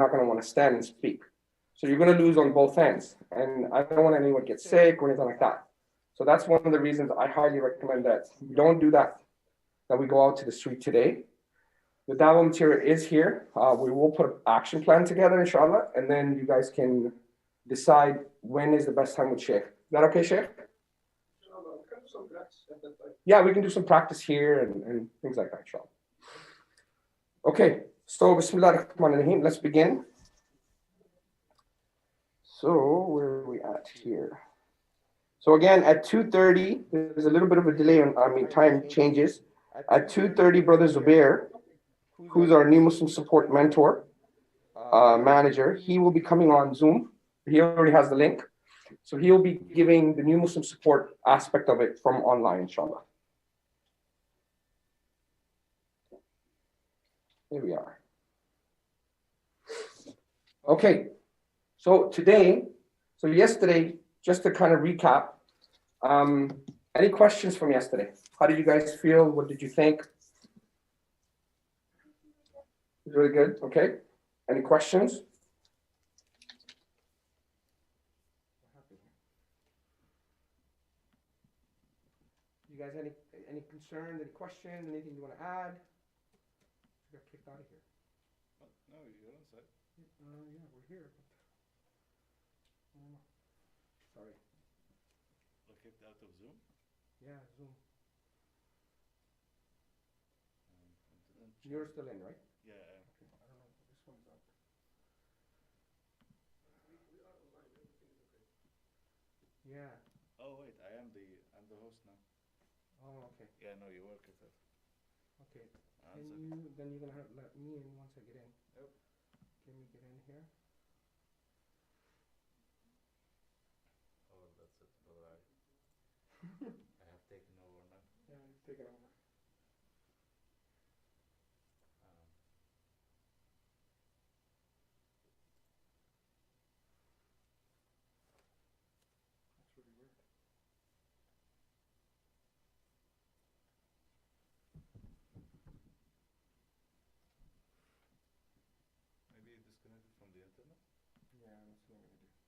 not going to want to stand and speak. So you're going to lose on both ends. And I don't want anyone to get sick or anything like that. So that's one of the reasons I highly recommend that we don't do that, that we go out to the street today. The Dawah material is here. We will put an action plan together, inshallah, and then you guys can decide when is the best time with Sheikh. Is that okay, Sheikh? Yeah, we can do some practice here and things like that, inshallah. Okay, so Bismillah ar-Rahman ar-Rahim, let's begin. So where are we at here? So again, at 2:30, there's a little bit of a delay on, time changes. At 2:30, Brother Zubair, who's our new Muslim support mentor, manager, he will be coming on Zoom. He already has the link. So he'll be giving the new Muslim support aspect of it from online, inshallah. Here we are. Okay, so yesterday, just to kind of recap, any questions from yesterday? How did you guys feel? What did you think? It was really good, okay. Any questions? You guys, any concerns, any questions, anything you want to add? You got kicked out of here. No, you're on site. Yeah, we're here. Sorry. We're kicked out of Zoom? Yeah, Zoom. You're still in, right? Yeah, I am. Okay. I don't know. This one's up. We are online. Everything is okay. Yeah. Oh wait, I'm the host now. Oh, okay. Yeah, no, you work at it. Okay. Then you're gonna have to let me in once I get in. Yep. Can we get in here? Oh, that's it. Brother, I have taken over now. Yeah, you've taken over. That's really weird. Maybe you disconnected from the internet? Yeah, that's what I'm gonna do.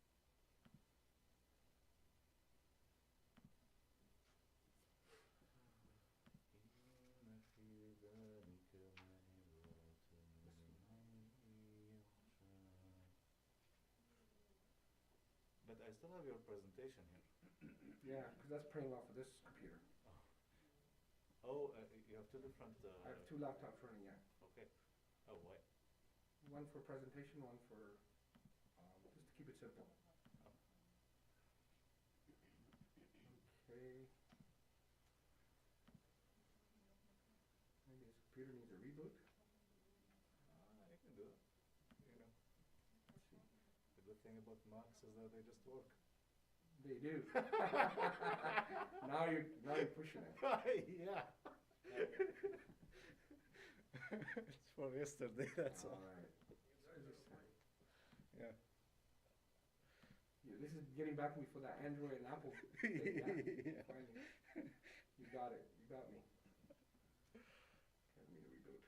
But I still have your presentation here. Yeah, because that's printing off of this computer. Oh, you have two different... I have two laptops running, yeah. Okay. Oh, why? One for presentation, one for just to keep it simple. Oh. Okay. Maybe this computer needs a reboot. You can do it. You know. Let's see. The good thing about Macs is that they just work. They do. now you're pushing it. Yeah. It's for yesterday, that's all. Right. Yeah. Yeah. This is getting back to me for that Android and Apple thing. Yeah. Finally. You got it. You got me. I need a reboot.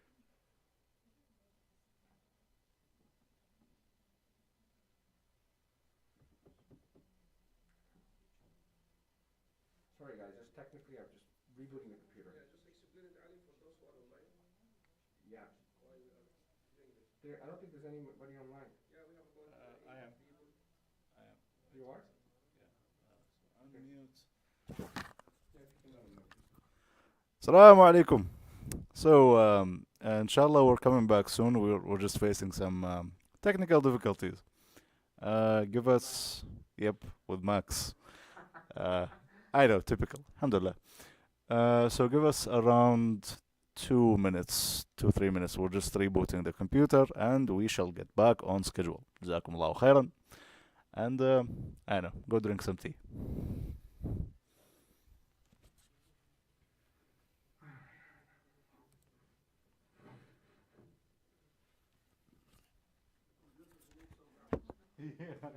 Sorry guys, just technically I'm just rebooting the computer. Yeah, just explain it, Ali, for those who are online. Yeah. Why we are doing this. I don't think there's anybody online. Yeah, we have about I am. people. I am. You are? Yeah. So unmute. Yeah, if you can unmute. Assalamu alaikum. So, inshallah, we're coming back soon. We're just facing some technical difficulties. Give us, with Max. I know, typical. Alhamdulillah. So give us around 2 minutes, 2-3 minutes. We're just rebooting the computer and we shall get back on schedule. Jazakumullahu khairan. And I know, go drink some tea. Yeah.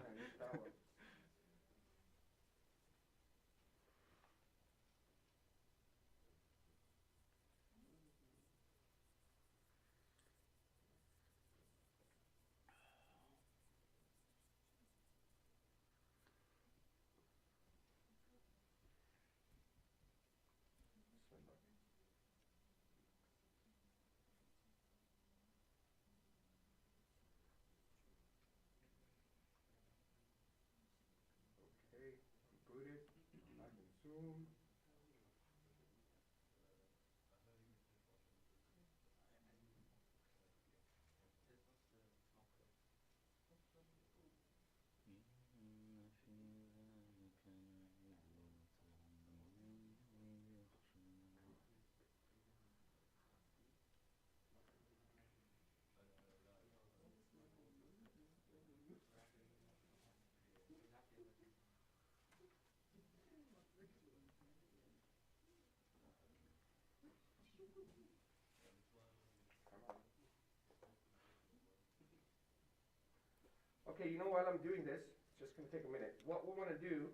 Okay, you know, while I'm doing this, it's just going to take a minute. What we want to do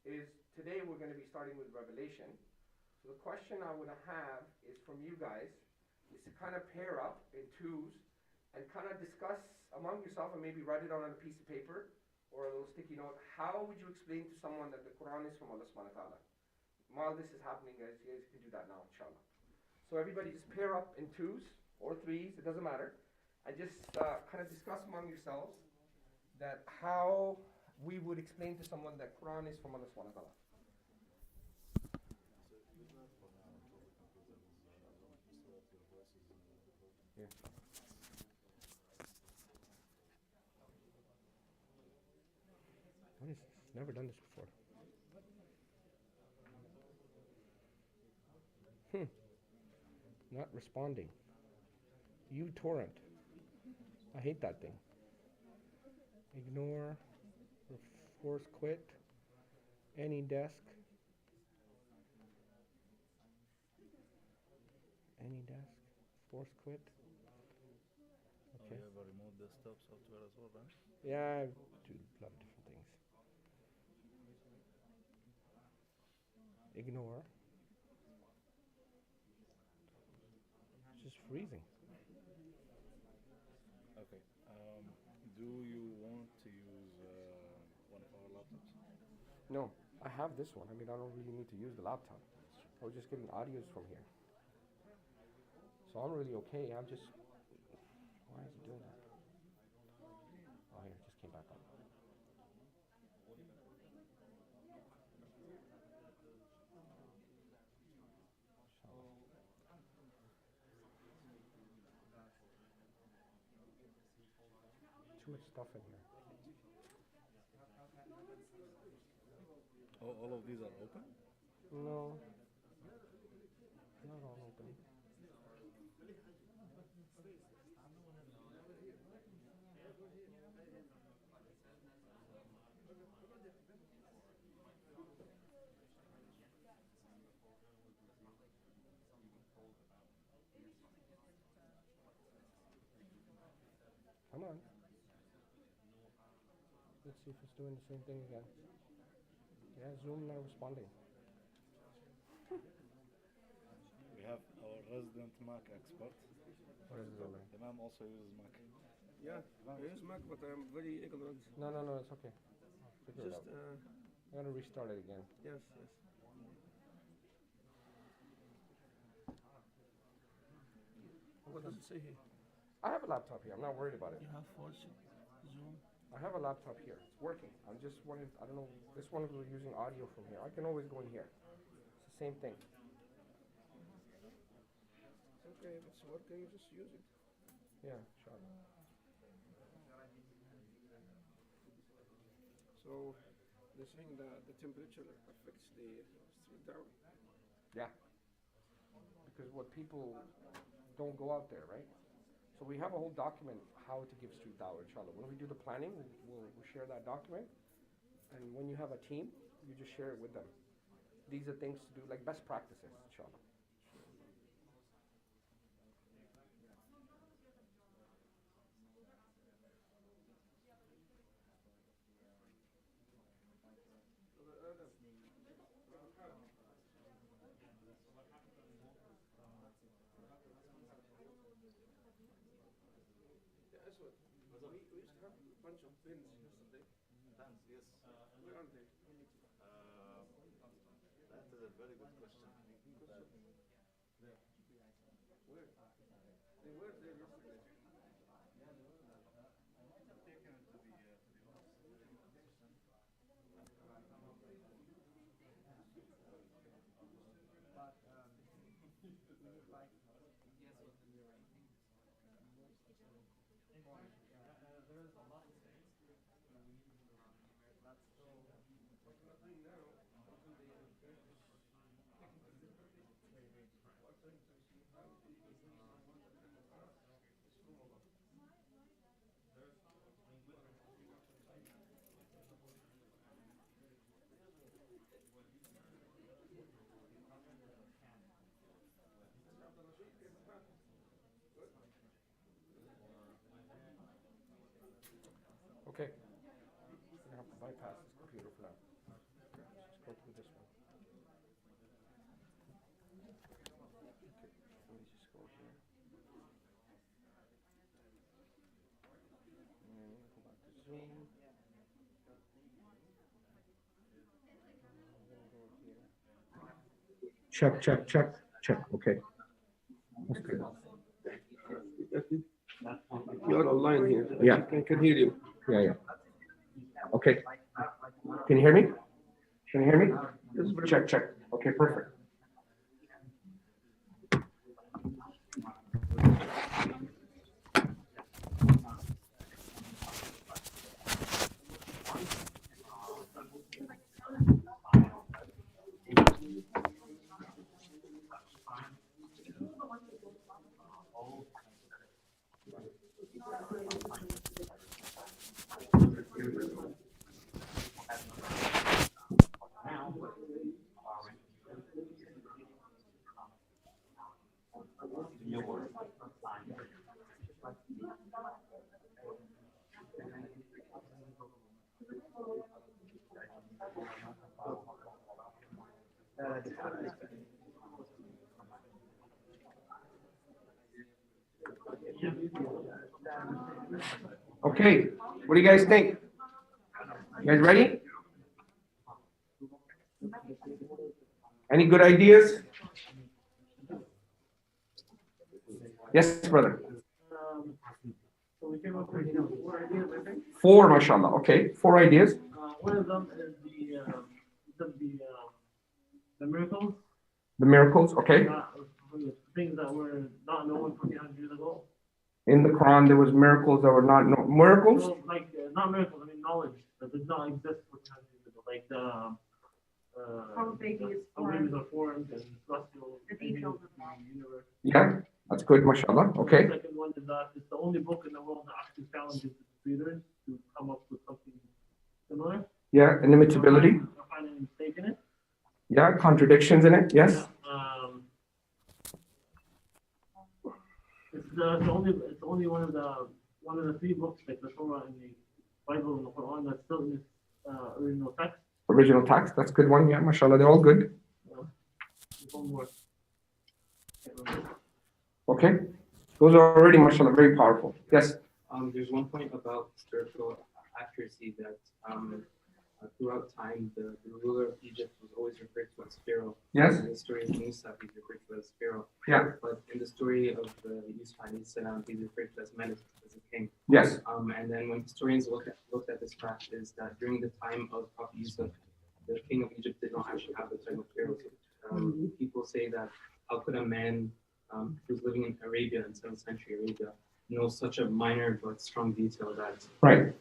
is today we're going to be starting with Revelation. So the question I want to have is from you guys is to kind of pair up in twos and kind of discuss among yourself and maybe write it down on a piece of paper or a little sticky note. How would you explain to someone that the Quran is from Allah subhanahu wa ta'ala? While this is happening, guys, you guys can do that now, inshallah. So everybody just pair up in twos or threes, it doesn't matter, and just kind of discuss among yourselves that how we would explain to someone that Quran is from Allah subhanahu wa ta'ala. Yeah. What is this? Never done this before. Not responding. uTorrent. I hate that thing. Ignore, force quit, any desk, force quit. Okay. You have a remote desktop software as well, right? Yeah, I do a lot of different things. Ignore. It's just freezing. Okay. Do you want to use one of our laptops? No, I have this one. I mean, I don't really need to use the laptop. I was just getting audios from here. So I'm really okay. I'm just... Why is it doing that? Oh, here, it just came back up. Too much stuff in here. Oh, all of these are open? No. Not all open. Come on. Let's see if it's doing the same thing again. Yeah, Zoom not responding. We have our resident Mac expert. What is it over? Imam also uses Mac. Yeah, I use Mac, but I'm very ignorant. No, it's okay. I'll figure it Just, out. I'm gonna restart it again. yes. What does it say here? I have a laptop here. I'm not worried about it. You have force Zoom. I have a laptop here. It's working. I'm just wondering, I don't know, this one we're using audio from here. I can always go in here. It's the same thing. Okay, if it's working, just use it. Yeah, sure. So, they're saying that the temperature affects the street down. Yeah. Because what people don't go out there, right? So we have a whole document how to give street dawah, inshallah. When we do the planning, we'll share that document. And when you have a team, you just share it with them. These are things to do, like best practices, inshallah. We used to have a bunch of pins yesterday. Pens, yes. Where are they? That is a very good question. Where? They were there yesterday. Taken to the office. Okay. I have to bypass this computer for now. Just go through this one. Okay, let me just go here. And go back to Zoom. Check, check, check, check. Okay. That's good. You're online here. Yeah. I can hear you. Yeah, yeah. Okay. Can you hear me? Can you hear me? Check, check. Okay, perfect. Okay, what do you guys think? You guys ready? Any good ideas? Yes, brother. So we came up with 4 ideas, I think. 4, mashallah. Okay, 4 ideas. One of them is the miracles. The miracles, okay. Things that were not known 400 years ago. In the Quran, there was miracles that were not known. Miracles? So, like, not miracles, I mean knowledge that did not exist 400 years ago. Like How babies how babies are formed and celestial The details of the universe. Yeah, that's good, mashallah. Okay. The second one is that it's the only book in the world that actually challenges the readers to come up with something similar. Yeah, inimitability. Or find any mistake in it. Yeah, contradictions in it. Yes. It's only one of the 3 books like the Torah and the Bible and the Quran that's still in its original text. Original text. That's a good one. Yeah, mashallah. They're all good. There's one more. Okay. Those are already, mashallah, very powerful. Yes. There's one point about spiritual accuracy that throughout time, the ruler of Egypt was always referred to as Pharaoh. Yes. In the story of Musa, he's referred to as Pharaoh. Yeah. But in the story of Yusuf alayhi salam, he's referred to as Malik, as a king. Yes. And then when historians looked at this fact, is that during the time of Prophet Yusuf, the king of Egypt did not actually have the title of Pharaoh. So, people say that how could a man who's living in Arabia, in 7th century Arabia, know such a minor but strong detail that Right.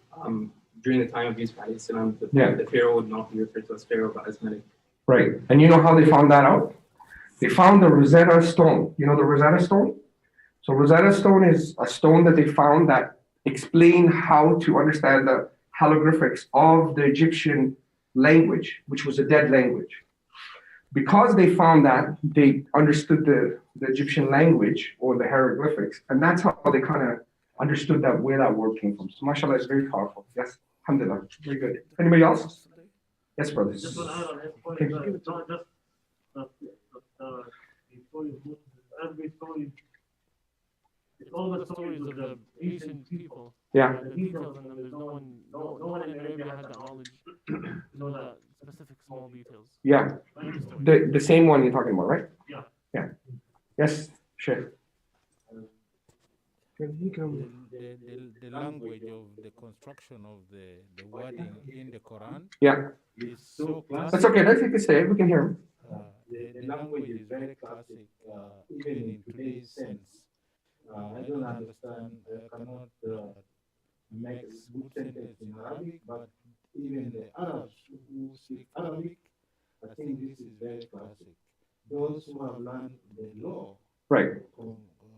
during the time of Yusuf alayhi salam, the Pharaoh would not be referred to as Pharaoh but as Malik. Right. And you know how they found that out? They found the Rosetta Stone. You know the Rosetta Stone? So Rosetta Stone is a stone that they found that explain how to understand the hieroglyphics of the Egyptian language, which was a dead language. Because they found that, they understood the Egyptian language or the hieroglyphics, and that's how they kind of understood that where that word came from. So mashallah is very powerful. Yes, alhamdulillah, very good. Anybody else? Yes, brothers. Just to add on his point, Okay. it's not just the story of Moses. Every story, it's all the stories of the ancient people. Yeah. The details in them, there's no one in Arabia had that knowledge to know the specific small details. Yeah, Like the story. the same one you're talking about, right? Yeah. Yeah. Yes, sure. The language of the construction of the wording in the Quran Yeah, is so classic. that's okay. Let's take say it. We can hear him. The language is very classic, even in today's sense. I don't understand, I cannot make good sentence in Arabic, but even the Arabs who speak Arabic, I think this is very classic. Those who have learned the law, Right.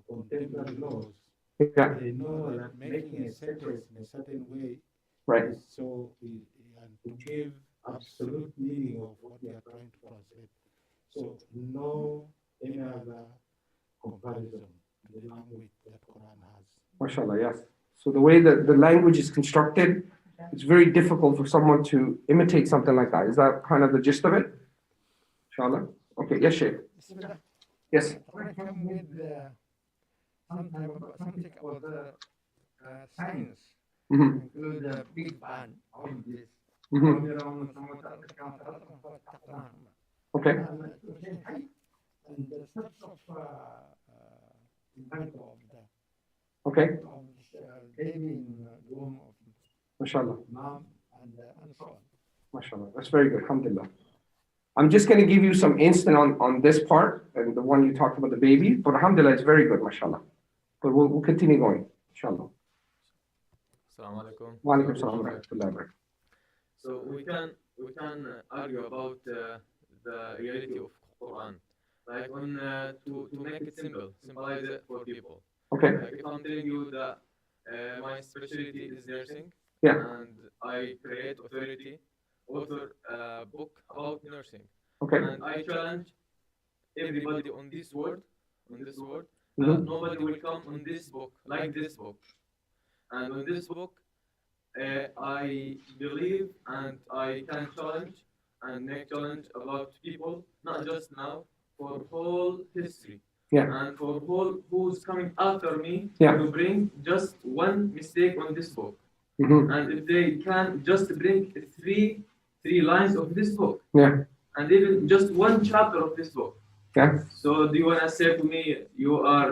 contemporary laws, Yeah. they know that making a sentence in a certain way Right. is so, and to give absolute meaning of what they are trying to translate. So no any other comparison to the language that Quran has. MashaAllah, yes. So the way that the language is constructed it's very difficult for someone to imitate something like that. Is that kind of the gist of it? Inshallah. Okay, yes, Sheikh. Yes. When I come with something about the science, Mm-hmm. include the Big Bang, all of this. Mm-hmm. Okay. And the steps of life of Okay. this baby in the womb of MashaAllah. mom and so on. MashaAllah. That's very good. Alhamdulillah. I'm just going to give you some instant on this part and the one you talked about the baby, but alhamdulillah, it's very good, mashallah. But we'll continue going, inshallah. Assalamu alaikum. Wa alaikum salam wa rahmatullahi wa barakatuh. So we can argue about the reality of Quran, like on to make it symbolize it for people. Okay. Like if I'm telling you that my specialty is nursing, Yeah. and I create author a book about nursing, Okay. and I challenge everybody on this world, Mhm. nobody will come on this book like this book, and on this book. I believe and I can challenge and make challenge about people, not just now, for whole history. Yeah. And for whole who's coming after me Yeah. to bring just one mistake on this book. Mm-hmm. And if they can just bring three lines of this book, Yeah. and even just one chapter of this book. Yeah. So do you wanna say to me you are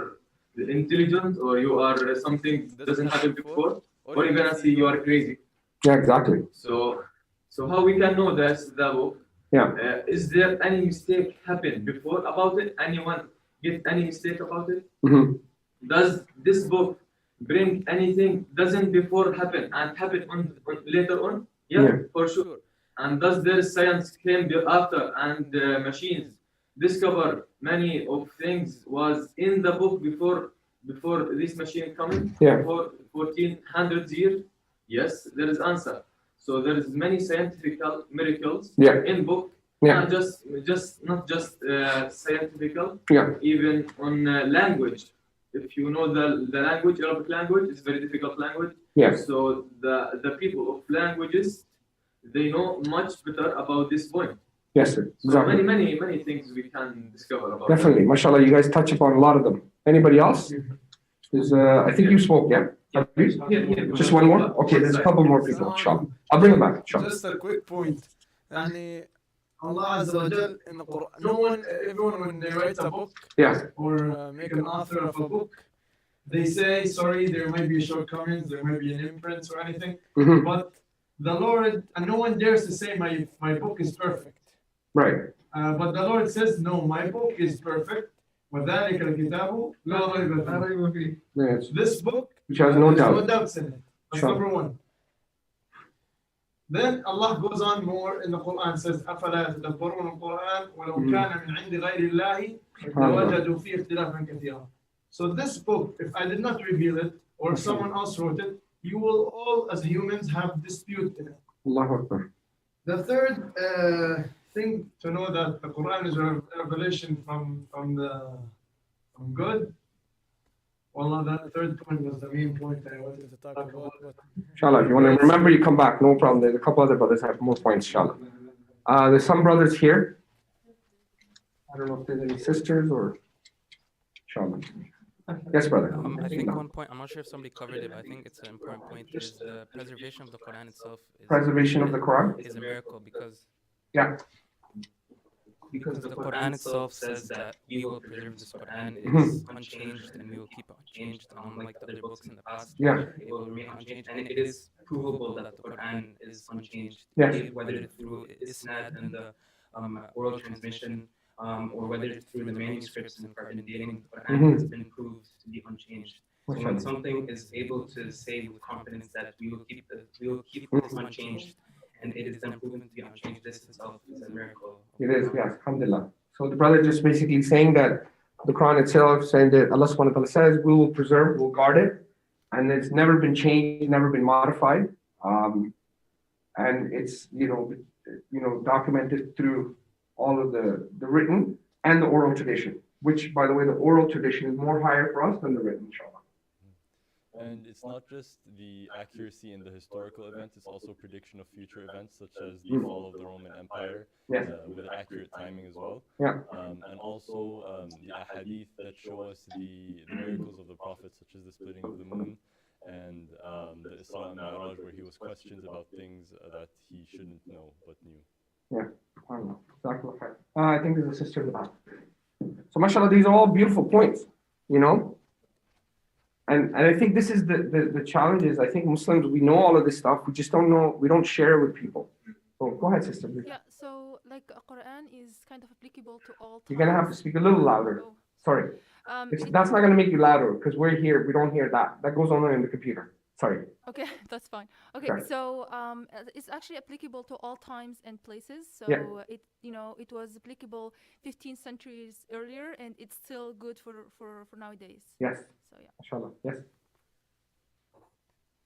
intelligent or you are something that doesn't happen before? Or you're gonna see you are crazy. Yeah, exactly. So how we can know that's the book? Yeah. Is there any mistake happen before about it? Anyone get any mistake about it? Mm-hmm. Does this book bring anything doesn't before happen and happen on later on? Yeah. For sure. And does there science came after and machines discover many of things was in the book before this machine coming? Yeah. Before 1400 years? Yes, there is answer. So there is many scientific miracles Yeah. in book. Yeah. Not just scientific. Yeah. Even on language. If you know the language, Arabic language is very difficult language. Yeah. So the people of languages, they know much better about this point. Yes, sir. So Exactly. many things we can discover about Definitely. Mashallah, you guys touch upon a lot of them. Anybody else? There's, I think you spoke, yeah? Have you? Yeah. Just one more? Okay, there's a couple more people, inshallah. I'll bring them back, inshallah. Just a quick point. يعني Allah Azza wa Jal in the Quran, everyone when they write a book Yeah. or make an author of a book, they say, sorry, there might be shortcomings, there might be an imprint or anything, Mm-hmm. but the Lord, and no one dares to say my book is perfect. Right. But the Lord says, no, my book is perfect. وَذَلِكَ الْكِتَابُ لَا رَيْبَ فِيهِ. Yes. This book, Which has no there's no doubt. doubts in it. That's Sure. number one. Then Allah goes on more in the Quran, says, أَفَلَا يَتَدَبَّرُونَ الْقُرْآنَ وَلَوْ كَانَ مِنْ عِنْدِ غَيْرِ اللَّهِ لَوَجَدُوا فِيهِ اخْتِلَافًا كَثِيرًا. So this book, if I did not reveal it, or if someone else wrote it, you will all, as humans, have dispute in it. Allahu Akbar. The third thing to know that the Quran is a revelation from God. Wallah, that third point was the main point that I wanted to talk about. Inshallah, if you want to remember, you come back, no problem. There's a couple other brothers have more points, inshallah. There's some brothers here. I don't know if there's any sisters or inshallah. Yes, brother. I think one point, I'm not sure if somebody covered it, but I think it's an important point, is the preservation of the Quran itself Preservation of the Quran? is a miracle because Yeah. the Quran itself says that we will preserve this Quran, it's unchanged and we will keep it unchanged, unlike the other books in the past. Yeah. It will remain unchanged, and it is provable that the Quran is unchanged. Yes. Whether it's through isnad and the oral transmission, or whether it's through the manuscripts and carbon dating, the Quran has been proved to be unchanged. So when something is able to say with confidence that we will keep this unchanged, and it is then proven to be unchanged, this itself is a miracle. It is, yes, alhamdulillah. So the brother just basically saying that the Quran itself, saying that Allah subhanahu wa ta'ala says, we will preserve, we'll guard it, and it's never been changed, never been modified. And it's, documented through all of the written and the oral tradition, which, by the way, the oral tradition is more higher for us than the written, inshallah. And it's not just the accuracy in the historical events, it's also prediction of future events, such as the fall of the Roman Empire, Yes. with an accurate timing as well. Yeah. And also the ahadith that show us the miracles of the Prophet, such as the splitting of the moon, and the Isra and Mi'raj, where he was questioned about things that he shouldn't know but knew. Yeah. I think there's a sister in the back. So mashallah, these are all beautiful points, you know? And I think this is the challenge is, I think Muslims, we know all of this stuff, we just don't know, we don't share it with people. So go ahead, sister. Yeah, so like Quran is kind of applicable to all You're gonna have to speak a little louder. Oh. Sorry. That's not gonna make you louder, because we're here, we don't hear that. That goes on in the computer. Sorry. Okay, that's fine. Okay, Sorry. so it's actually applicable to all times and places. So Yeah. it was applicable 15 centuries earlier, and it's still good for nowadays. Yes. So yeah. Inshallah. Yes.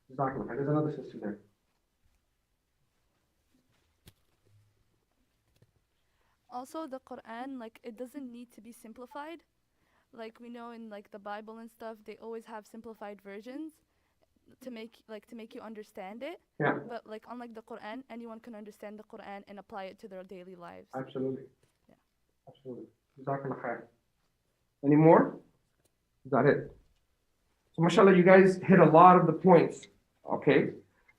There's another sister there. Also, the Quran, like, it doesn't need to be simplified. Like we know in like the Bible and stuff, they always have simplified versions to make you understand it. Yeah. But like unlike the Quran, anyone can understand the Quran and apply it to their daily lives. Absolutely. Yeah. Absolutely. Jazakallah khair. Any more? Is that it? So mashallah, you guys hit a lot of the points. Okay.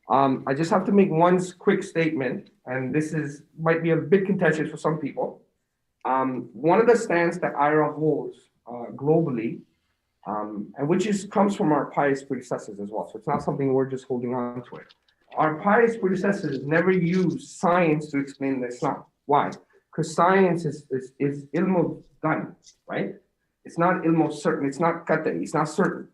I just have to make one quick statement, and this might be a bit contentious for some people. One of the stands that iERA holds globally, and which comes from our pious predecessors as well. So it's not something we're just holding on to it. Our pious predecessors never used science to explain the Islam. Why? Because science is ilm done, right? It's not ilm certain. It's not qat'i. It's not certain.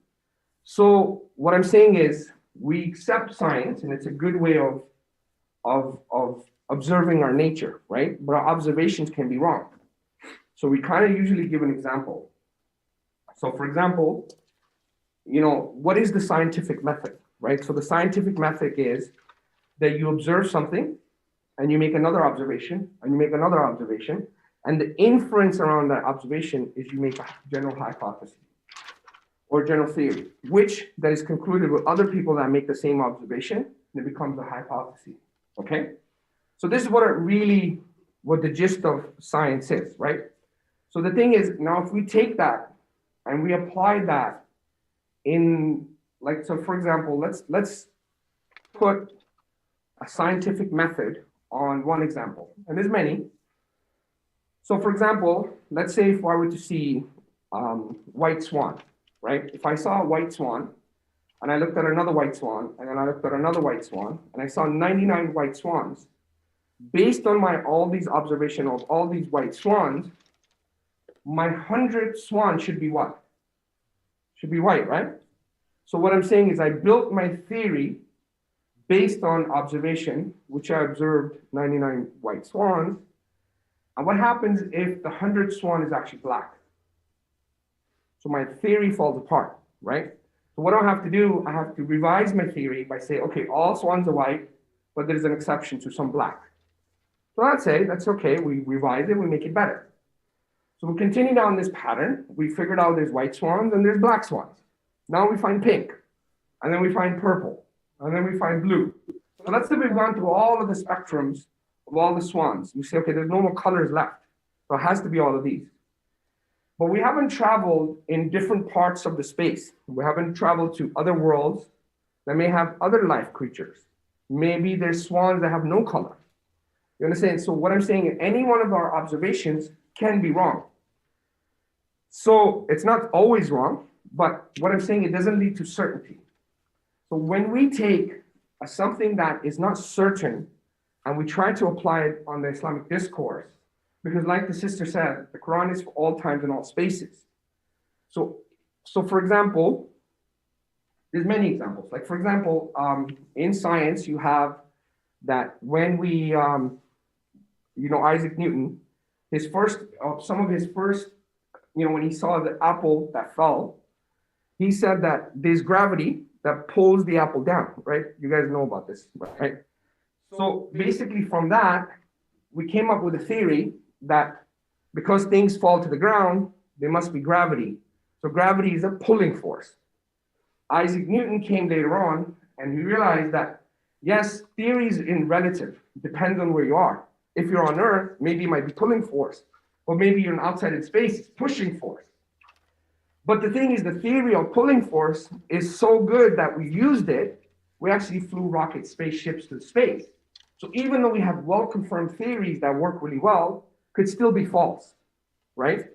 So what I'm saying is, we accept science, and it's a good way of observing our nature, right? But our observations can be wrong. So we kind of usually give an example. So for example, what is the scientific method, right? So the scientific method is that you observe something, and you make another observation, and you make another observation, and the inference around that observation is you make a general hypothesis or general theory, which that is concluded with other people that make the same observation, and it becomes a hypothesis, okay? So this is what the gist of science is, right? So the thing is, now if we take that and we apply that in, like, so for example, let's put a scientific method on one example, and there's many. So for example, let's say if I were to see white swan, right? If I saw a white swan, and I looked at another white swan, and then I looked at another white swan, and I saw 99 white swans, based on all these observations of all these white swans, my 100th swan should be what? Should be white, right? So what I'm saying is I built my theory based on observation, which I observed 99 white swans. And what happens if the 100th swan is actually black? So my theory falls apart, right? So what do I have to do? I have to revise my theory by saying, okay, all swans are white, but there's an exception to some black. So I'd say that's okay. We revise it, we make it better. So we continue down this pattern. We figured out there's white swans and there's black swans. Now we find pink, and then we find purple, and then we find blue. So let's say we've gone through all of the spectrums of all the swans. We say, okay, there's no more colors left. So it has to be all of these. But we haven't traveled in different parts of the space. We haven't traveled to other worlds that may have other life creatures. Maybe there's swans that have no color. You understand? So what I'm saying, any one of our observations can be wrong. So it's not always wrong, but what I'm saying, it doesn't lead to certainty. So when we take something that is not certain and we try to apply it on the Islamic discourse, because like the sister said, the Quran is for all times and all spaces. So for example, there's many examples. Like for example, in science, you have that when we, Isaac Newton, some of his first, when he saw the apple that fell, he said that there's gravity that pulls the apple down, right? You guys know about this, right? So basically from that, we came up with a theory that because things fall to the ground, there must be gravity. So gravity is a pulling force. Isaac Newton came later on and he realized that, yes, theory is relative, depends on where you are. If you're on Earth, maybe it might be pulling force, or maybe you're outside in space, it's pushing force. But the thing is, the theory of pulling force is so good that we used it. We actually flew rocket spaceships to space. So even though we have well-confirmed theories that work really well, could still be false, right?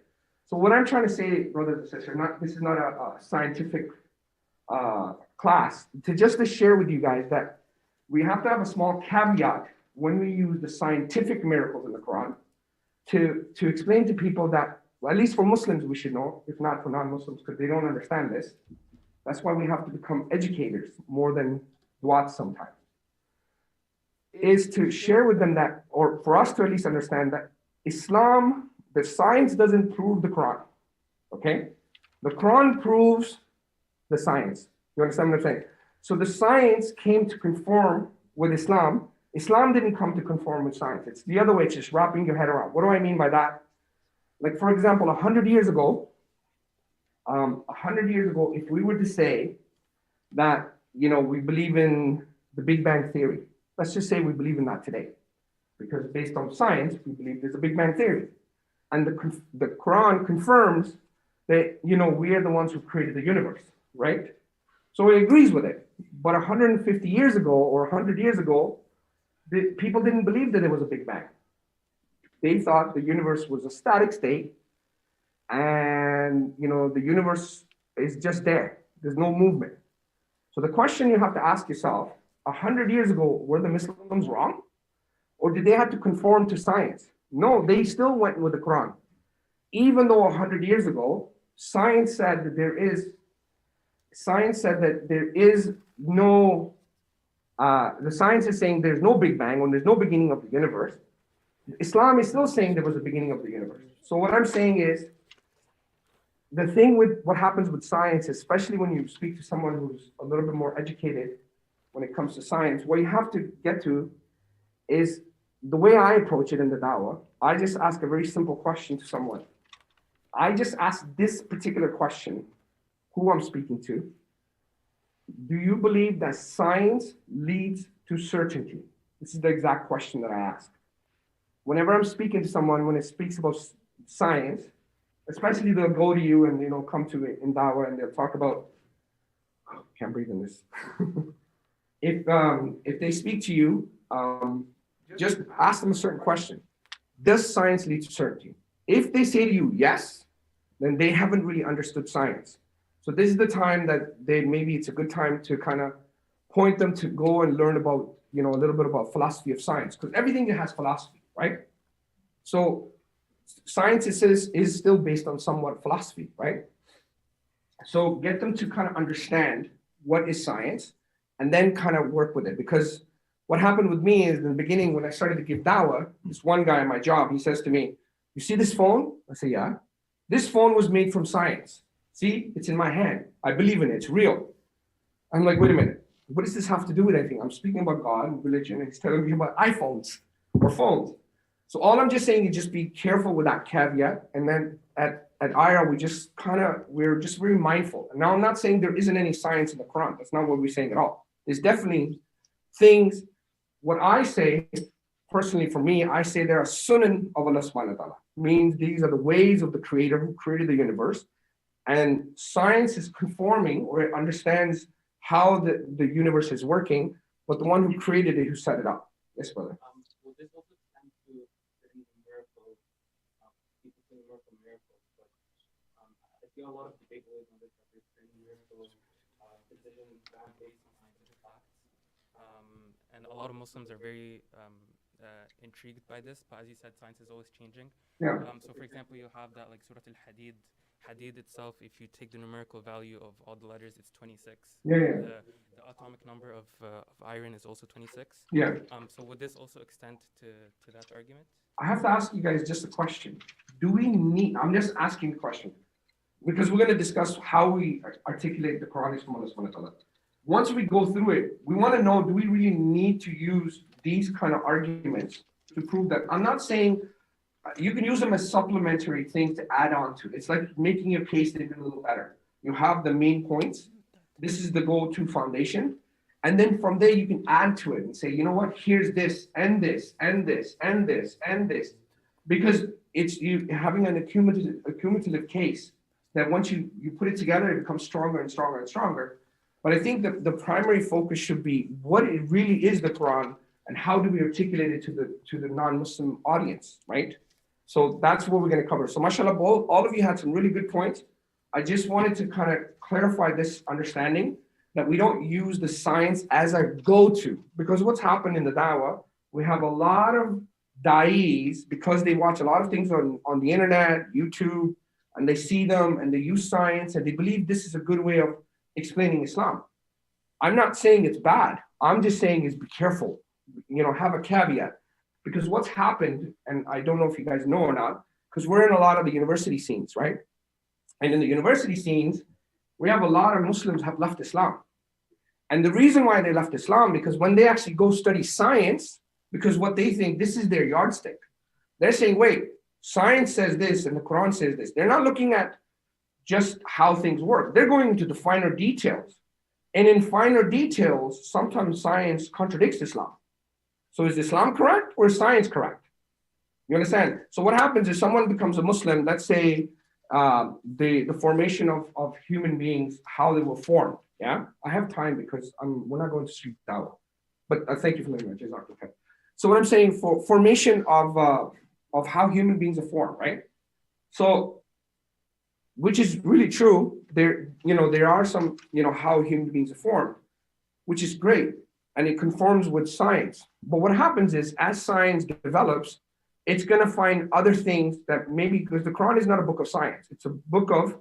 So what I'm trying to say, brothers and sisters, this is not a scientific class, to share with you guys that we have to have a small caveat when we use the scientific miracles in the Quran to explain to people that, well, at least for Muslims, we should know, if not for non-Muslims, because they don't understand this. That's why we have to become educators more than du'at sometimes, is to share with them that, or for us to at least understand that Islam, the science doesn't prove the Quran, okay? The Quran proves the science. You understand what I'm saying? So the science came to conform with Islam. Islam didn't come to conform with science. It's the other way, it's just wrapping your head around. What do I mean by that? Like, for example, 100 years ago, if we were to say that, you know, we believe in the Big Bang Theory, let's just say we believe in that today, because based on science, we believe there's a Big Bang Theory. And the Quran confirms that, you know, we are the ones who created the universe, right? So it agrees with it. But 150 years ago or 100 years ago, people didn't believe that there was a Big Bang. They thought the universe was a static state, and, you know, the universe is just there. There's no movement. So the question you have to ask yourself, 100 years ago, were the Muslims wrong? Or did they have to conform to science? No, they still went with the Quran. Even though 100 years ago, science said that there is no, the science is saying there's no Big Bang, when there's no beginning of the universe. Islam is still saying there was a beginning of the universe. So what I'm saying is, the thing with what happens with science, especially when you speak to someone who's a little bit more educated when it comes to science, what you have to get to is the way I approach it in the dawah. I just ask a very simple question to someone. I just ask this particular question, who I'm speaking to. Do you believe that science leads to certainty? This is the exact question that I ask. Whenever I'm speaking to someone, when it speaks about science, especially they'll go to you and, you know, come to it in dawah and they'll talk about, can't breathe in this. If they speak to you, just ask them a certain question. Does science lead to certainty? If they say to you, yes, then they haven't really understood science. So this is the time that maybe it's a good time to kind of point them to go and learn about, you know, a little bit about philosophy of science, because everything has philosophy, right? So science, it says, is still based on somewhat philosophy, right? So get them to kind of understand what is science and then kind of work with it. Because what happened with me is in the beginning, when I started to give dawah, this one guy in my job, he says to me, you see this phone? I say, yeah. This phone was made from science. See, it's in my hand. I believe in it. It's real. I'm like, wait a minute. What does this have to do with anything? I'm speaking about God and religion, and he's telling me about iPhones or phones. So all I'm just saying is just be careful with that caveat. And then at iERA, we're just very mindful. And now I'm not saying there isn't any science in the Quran. That's not what we're saying at all. There's definitely things. What I say, personally for me, I say there are sunan of Allah subhanahu wa ta'ala. Means these are the ways of the creator who created the universe. And science is conforming, or it understands how the universe is working, but the one who created it, who set it up. Yes, brother. Would this also extend to certain miracles, people say miracles, but I see a lot of debate always on this, that there's certain miracles, decisions based on scientific facts. And a lot of Muslims are very intrigued by this, but as you said, science is always changing. Yeah. So for example, you have that like Surah Al-Hadid. Hadid itself, if you take the numerical value of all the letters, it's 26. Yeah. The atomic number of iron is also 26. Yeah. So would this also extend to that argument? I have to ask you guys just a question. Do we need, I'm just asking the question, because we're going to discuss how we articulate the Quran from Allah subhanahu wa ta'ala. Once we go through it, we want to know, do we really need to use these kind of arguments to prove that? I'm not saying you can use them as supplementary things to add on to. It's like making your case even a little better. You have the main points, This is the go-to foundation. And then from there, you can add to it and say, you know what, here's this, and this, and this, and this, and this. Because it's you having a cumulative case that once you put it together, it becomes stronger and stronger and stronger. But I think that the primary focus should be what it really is the Quran and how do we articulate it to the non-Muslim audience, right? So that's what we're going to cover. So mashallah, all of you had some really good points. I just wanted to kind of clarify this understanding that we don't use the science as a go-to, because what's happened in the dawah, we have a lot of da'is, because they watch a lot of things on the internet, YouTube, and they see them and they use science and they believe this is a good way of explaining Islam. I'm not saying it's bad. I'm just saying is be careful, have a caveat, because what's happened, and I don't know if you guys know or not, because we're in a lot of the university scenes, right? And in the university scenes, we have a lot of Muslims have left Islam. And the reason why they left Islam, because when they actually go study science, because what they think, this is their yardstick. They're saying, wait, science says this and the Quran says this. They're not looking at just how things work. They're going into the finer details. And in finer details, sometimes science contradicts Islam. So is Islam correct or is science correct? You understand? So what happens is someone becomes a Muslim, let's say the formation of human beings, how they were formed. Yeah, I have time because we're not going to sleep down. But thank you for letting me. Okay. So what I'm saying for formation of how human beings are formed, right? So, which is really true. There are some, how human beings are formed, which is great, and it conforms with science. But what happens is, as science develops, it's going to find other things that maybe, because the Quran is not a book of science. It's a book of,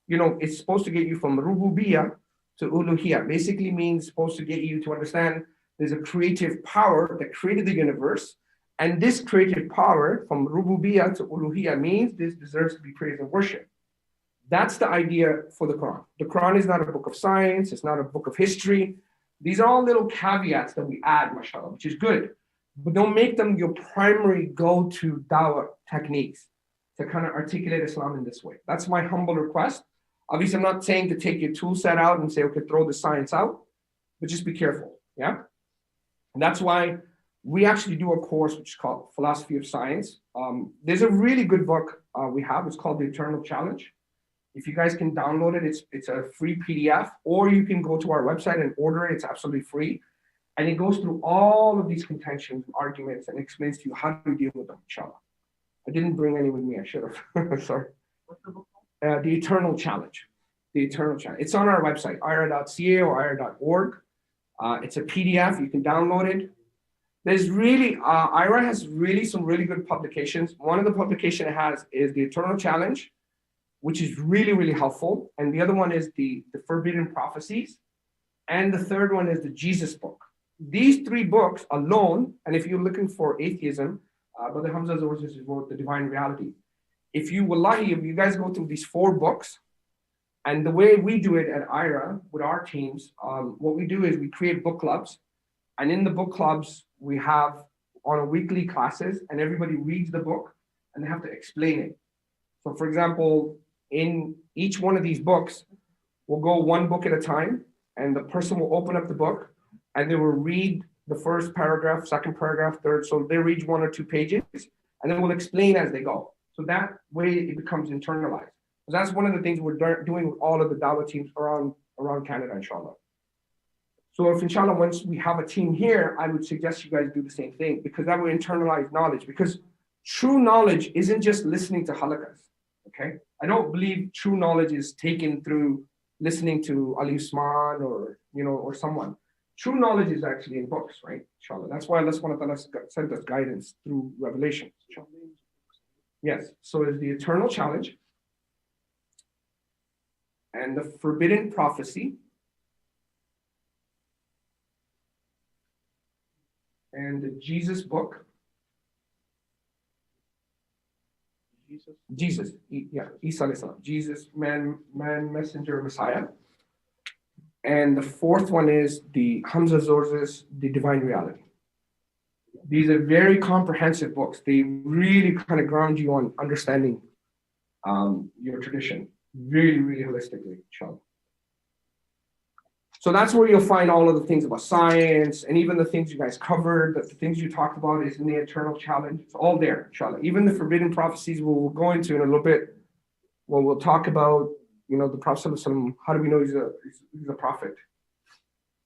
it's supposed to get you from rububiyyah to uluhiyyah. Basically means supposed to get you to understand there's a creative power that created the universe. And this creative power from rububiyyah to uluhiyyah means this deserves to be praised and worshiped. That's the idea for the Quran. The Quran is not a book of science. It's not a book of history. These are all little caveats that we add, mashallah, which is good. But don't make them your primary go-to dawah techniques to kind of articulate Islam in this way. That's my humble request. Obviously, I'm not saying to take your tool set out and say, okay, throw the science out, but just be careful, yeah? And that's why we actually do a course which is called Philosophy of Science. There's a really good book we have. It's called The Eternal Challenge. If you guys can download it, it's a free PDF, or you can go to our website and order it. It's absolutely free. And it goes through all of these contentions and arguments and explains to you how to deal with them, inshallah. I didn't bring any with me, I should have. Sorry. The Eternal Challenge. The Eternal Challenge. It's on our website, iERA.ca or iERA.org. It's a PDF, you can download it. There's really, iERA has really some really good publications. One of the publications it has is The Eternal Challenge, which is really, really helpful. And the other one is the Forbidden Prophecies. And the third one is the Jesus book. These three books alone, and if you're looking for atheism, Brother Hamza Zorzi wrote The Divine Reality. If you guys go through these 4 books, and the way we do it at iERA with our teams, what we do is we create book clubs. And in the book clubs, we have on a weekly classes, and everybody reads the book and they have to explain it. So for example, in each one of these books, we'll go one book at a time, and the person will open up the book and they will read the first paragraph, second paragraph, third. So they read 1 or 2 pages, and then we'll explain as they go. So that way it becomes internalized. So that's one of the things we're doing with all of the Dawah teams around Canada, inshallah. So if inshallah, once we have a team here, I would suggest you guys do the same thing, because that will internalize knowledge. Because true knowledge isn't just listening to halakas, okay? I don't believe true knowledge is taken through listening to Ali Usman or someone. True knowledge is actually in books, right? Inshallah. That's why Allah subhanahu wa ta'ala sent us guidance through revelation. Inshallah. Yes, so it's the Eternal Challenge and the Forbidden Prophecy and the Jesus book. Jesus, yeah, Isa alayhi salam. Jesus, man, messenger, Messiah. And the 4th one is the Hamza Zorzi's The Divine Reality. These are very comprehensive books. They really kind of ground you on understanding your tradition, really, really holistically, inshallah. So that's where you'll find all of the things about science and even the things you guys covered, the things you talked about is in the eternal challenge. It's all there, inshallah. Even the forbidden prophecies we'll go into in a little bit when we'll talk about, you know, the Prophet ﷺ, how do we know he's a prophet?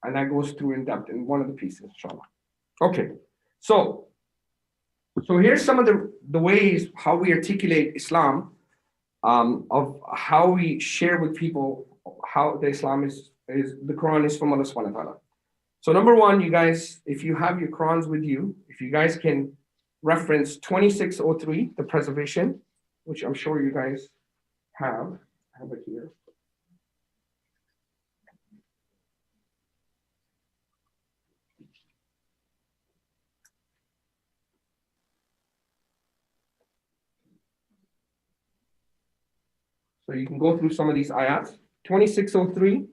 And that goes through in depth in one of the pieces, inshallah. Okay, so here's some of the ways how we articulate Islam, of how we share with people how the Islam is the Quran is from Allah subhanahu wa ta'ala. So number one, you guys, if you have your Qurans with you, if you guys can reference 2603, the preservation, which I'm sure you guys have. I have it here. So you can go through some of these ayats. 2603.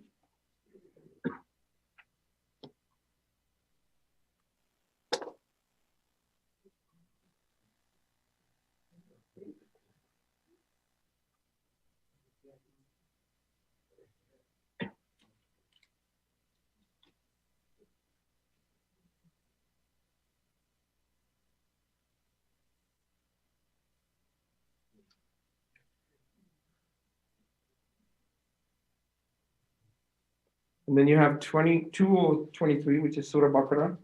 And then you have 2223, which is Surah Baqarah,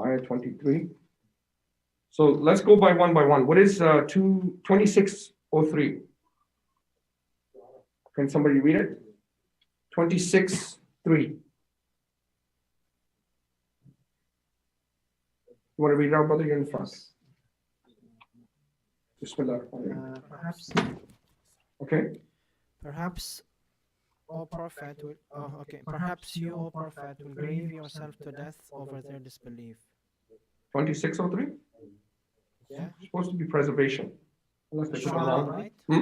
ayah 23. So let's go by one. What is 2603? Can somebody read it? 26:3. You want to read it out, brother? You're in front. Bismillah. Perhaps. Okay. Perhaps, O Prophet, perhaps you, O Prophet, will grieve yourself to death over their disbelief. 2603? Yeah. It's supposed to be preservation. Unless they put it wrong. Right? I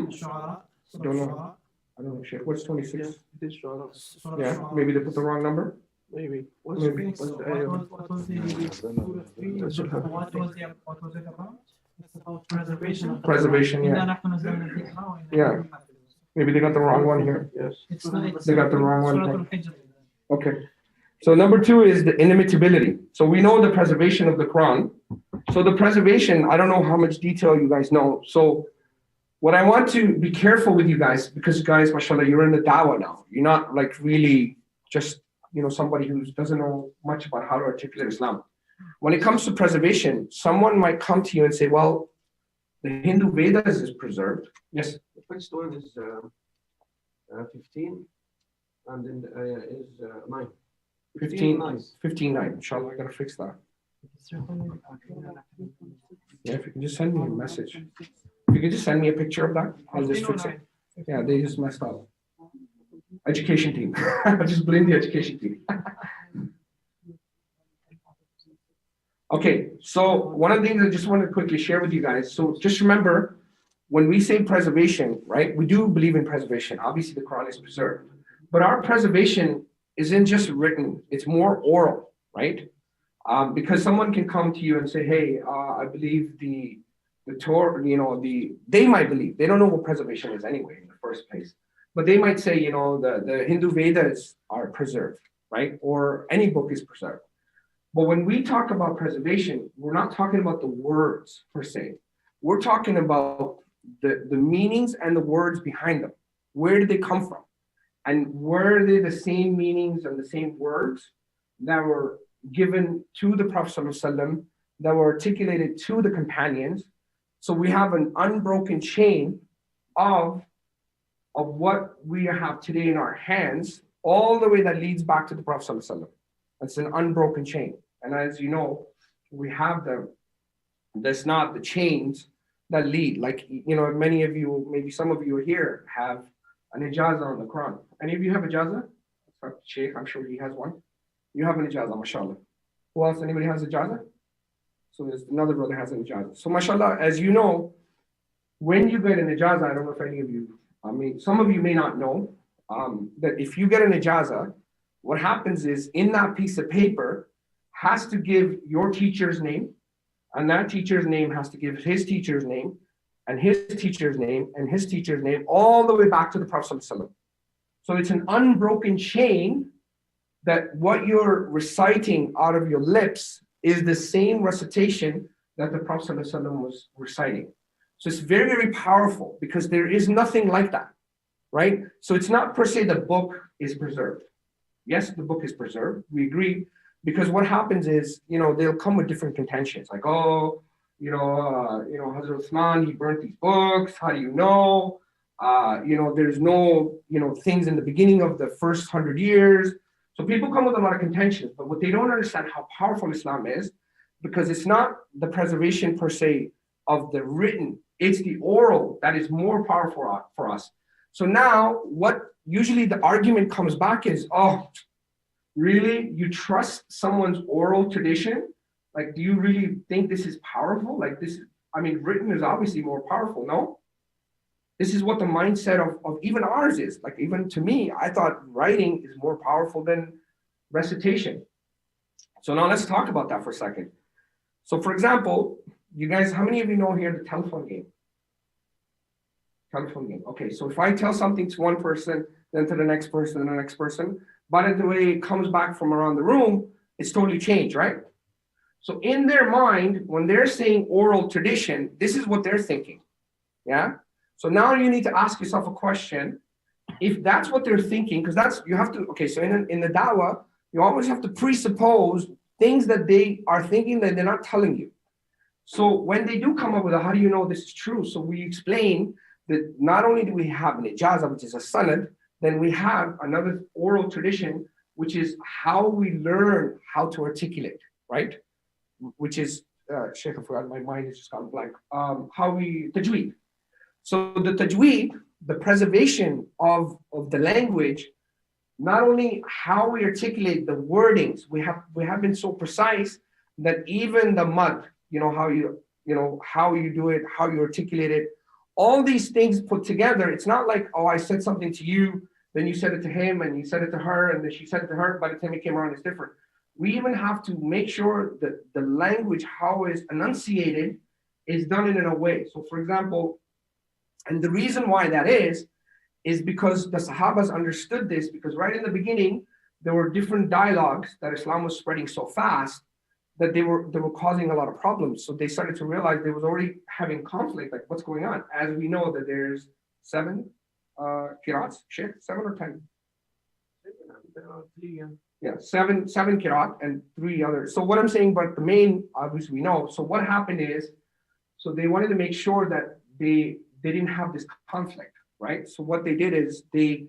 don't know. I don't know shit. What's 26? Yeah, maybe they put the wrong number. Maybe. Maybe. What was it about? It's about preservation. Preservation, yeah. Yeah. Maybe they got the wrong one here. Yes. They got the wrong one. Okay. So number 2 is the inimitability. So we know the preservation of the Quran. So the preservation, I don't know how much detail you guys know. So what I want to be careful with you guys, because guys, mashallah, you're in the dawah now. You're not like really just, you know, somebody who doesn't know much about how to articulate Islam. When it comes to preservation, someone might come to you and say, well, the Hindu Vedas is preserved. Yes. The first one is 15, and then is 9. 15:9. Inshallah, I gotta fix that. Yeah, if you can just send me a message. If you can just send me a picture of that, I'll just fix it. Yeah, they just messed up. Education team. I just blame the education team. Okay, so one of the things I just want to quickly share with you guys. So just remember, when we say preservation, right, we do believe in preservation. Obviously, the Quran is preserved. But our preservation isn't just written, it's more oral, right? Because someone can come to you and say, hey, I believe the Torah, you know, they might believe, they don't know what preservation is anyway in the first place. But they might say, you know, the Hindu Vedas are preserved, right? Or any book is preserved. But when we talk about preservation, we're not talking about the words per se. We're talking about the meanings and the words behind them. Where did they come from? And were they the same meanings and the same words that were given to the Prophet ﷺ, that were articulated to the companions? So we have an unbroken chain of what we have today in our hands, all the way that leads back to the Prophet ﷺ. It's an unbroken chain. And as you know, we have that's not the chains that lead. Like, you know, many of you, maybe some of you here have an ijazah on the Quran. Any of you have ijazah? Sheikh, I'm sure he has one. You have an ijazah, mashallah. Who else? Anybody has ijazah? So there's another brother has an ijazah. So mashallah, as you know, when you get an ijazah, I don't know if any of you, I mean, some of you may not know, that if you get an ijazah, what happens is in that piece of paper has to give your teacher's name, and that teacher's name has to give his teacher's name, and his teacher's name, and his teacher's name, all the way back to the Prophet ﷺ. So it's an unbroken chain that what you're reciting out of your lips is the same recitation that the Prophet ﷺ was reciting. So it's very, very powerful because there is nothing like that, right? So it's not per se the book is preserved. Yes, the book is preserved. We agree, because what happens is, they'll come with different contentions, like, oh, Hazrat Uthman, he burnt these books. How do you know? There's no, things in the beginning of the first 100 years. So people come with a lot of contentions, but what they don't understand how powerful Islam is, because it's not the preservation per se of the written, it's the oral that is more powerful for us. So now what usually the argument comes back is, oh, really? You trust someone's oral tradition? Like, do you really think this is powerful? Like written is obviously more powerful, no? This is what the mindset of even ours is. Like, even to me, I thought writing is more powerful than recitation. So now let's talk about that for a second. So for example, you guys, how many of you know here the telephone game? Telephone game. Okay, so if I tell something to one person, then to the next person, and the next person, but the way it comes back from around the room, it's totally changed, right? So in their mind, when they're saying oral tradition, this is what they're thinking, yeah? So now you need to ask yourself a question. If that's what they're thinking, because you have to, okay, so in the dawah, you always have to presuppose things that they are thinking that they're not telling you. So when they do come up with how do you know this is true? So we explain that not only do we have an ijazah, which is a sanad, then we have another oral tradition, which is how we learn how to articulate, right? Which is, Sheikh, I forgot, my mind is just gone blank. Tajweed. So the tajweed, the preservation of the language, not only how we articulate the wordings, we have been so precise that even the mud, how you do it, how you articulate it, all these things put together, it's not like, oh, I said something to you, then you said it to him, and you said it to her, and then she said it to her, by the time it came around, it's different. We even have to make sure that the language, how it's enunciated, is done in a way. So for example, and the reason why that is because the Sahabas understood this, because right in the beginning, there were different dialogues that Islam was spreading so fast that they were causing a lot of problems. So they started to realize they was already having conflict, like what's going on? As we know that there's 7 qirats, 7 or 10? Yeah, seven qirat and 3 others. So what I'm saying, but the main, obviously we know. So what happened is, so they wanted to make sure that they didn't have this conflict, right? So what they did is they,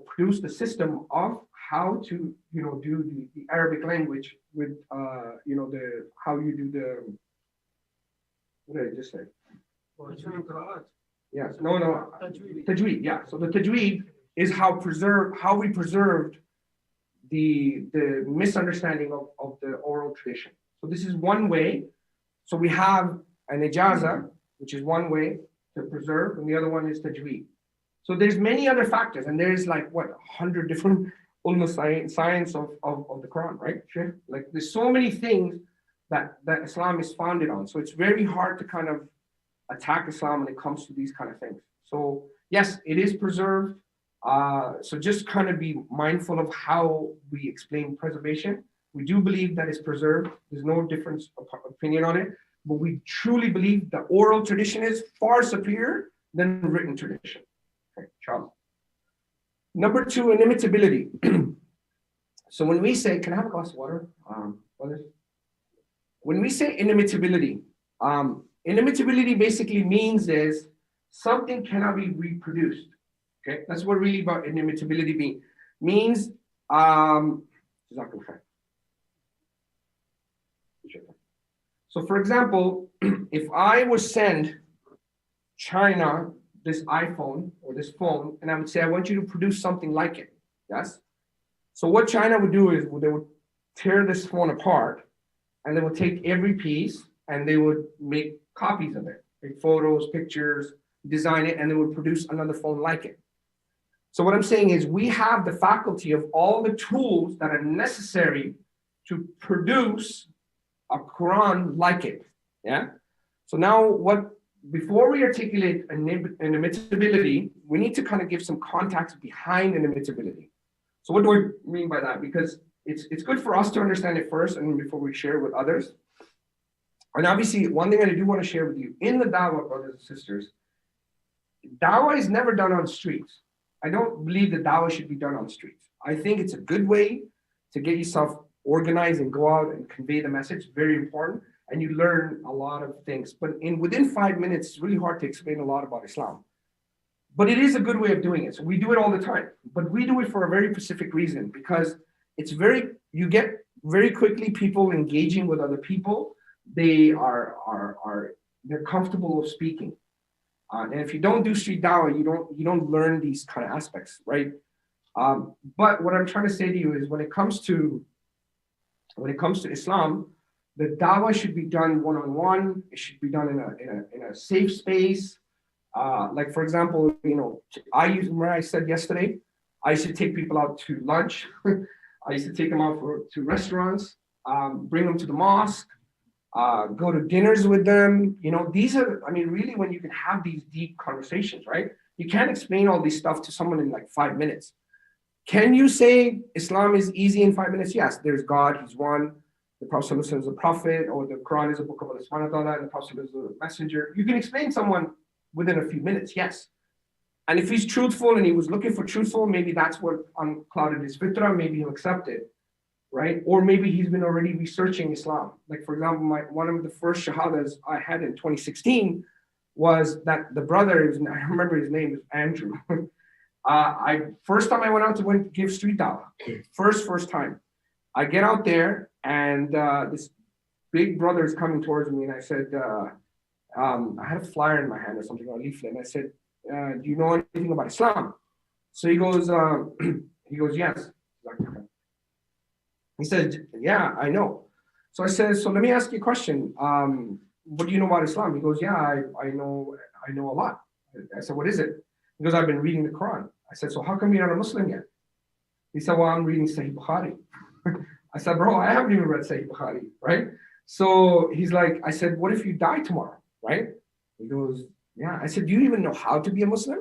produced a system of how to, do the Arabic language with, how you do the, what did I just say? Yes, no, tajweed, yeah. So the tajweed is how we preserved the misunderstanding of the oral tradition. So this is one way. So we have an ijazah, which is one way to preserve, and the other one is tajweed. So there's many other factors, and there's like 100 different science of the Quran, right? Like there's so many things that Islam is founded on. So it's very hard to kind of attack Islam when it comes to these kind of things. So yes, it is preserved. So just kind of be mindful of how we explain preservation. We do believe that it's preserved. There's no difference of opinion on it, but we truly believe the oral tradition is far superior than written tradition. Okay, Charles. Number 2, inimitability. So when we say, can I have a glass of water? When we say inimitability, inimitability basically means is something cannot be reproduced. Okay, that's what really about inimitability means. So for example, if I would send China this iPhone or this phone, and I would say, I want you to produce something like it, yes? So what China would do is they would tear this phone apart, and they would take every piece, and they would make copies of it, take photos, pictures, design it, and they would produce another phone like it. So what I'm saying is we have the faculty of all the tools that are necessary to produce a Quran like it, yeah? So now before we articulate inimitability, we need to kind of give some context behind inimitability. So what do I mean by that? Because it's good for us to understand it first and before we share it with others. And obviously, one thing I do want to share with you, in the Dawah, brothers and sisters, Dawah is never done on streets. I don't believe that Dawah should be done on streets. I think it's a good way to get yourself organized and go out and convey the message, very important. And you learn a lot of things. But within 5 minutes, it's really hard to explain a lot about Islam. But it is a good way of doing it. So we do it all the time. But we do it for a very specific reason, because you get very quickly people engaging with other people. They're comfortable with speaking. And if you don't do street dawah, you don't learn these kind of aspects, right? But what I'm trying to say to you is when it comes to Islam, the dawah should be done one-on-one. It should be done in a safe space. Like for example, remember I said yesterday, I used to take people out to lunch. I used to take them out to restaurants, bring them to the mosque, go to dinners with them. These are, really when you can have these deep conversations, right? You can't explain all this stuff to someone in like 5 minutes. Can you say Islam is easy in 5 minutes? Yes, there's God, he's one. The Prophet is a prophet, or the Quran is a book of Allah subhanahu wa ta'ala, and the Prophet is a messenger. You can explain someone within a few minutes, yes. And if he's truthful and he was looking for truthful, maybe that's what unclouded his fitrah, maybe he'll accept it, right? Or maybe he's been already researching Islam. Like for example, one of the first shahadas I had in 2016 was that the brother, I remember his name is Andrew. First time I went out to give street dawah, first time. I get out there and this big brother is coming towards me, and I said, I had a flyer in my hand or something, or a leaflet, and I said, do you know anything about Islam? So he goes, yes. He said, yeah, I know. So I said, so let me ask you a question. What do you know about Islam? He goes, yeah, I know a lot. I said, what is it? He goes, I've been reading the Quran. I said, so how come you're not a Muslim yet? He said, well, I'm reading Sahih Bukhari. I said, bro, I haven't even read Sahih Bukhari, right? So he's like, I said, what if you die tomorrow, right? He goes, yeah. I said, do you even know how to be a Muslim?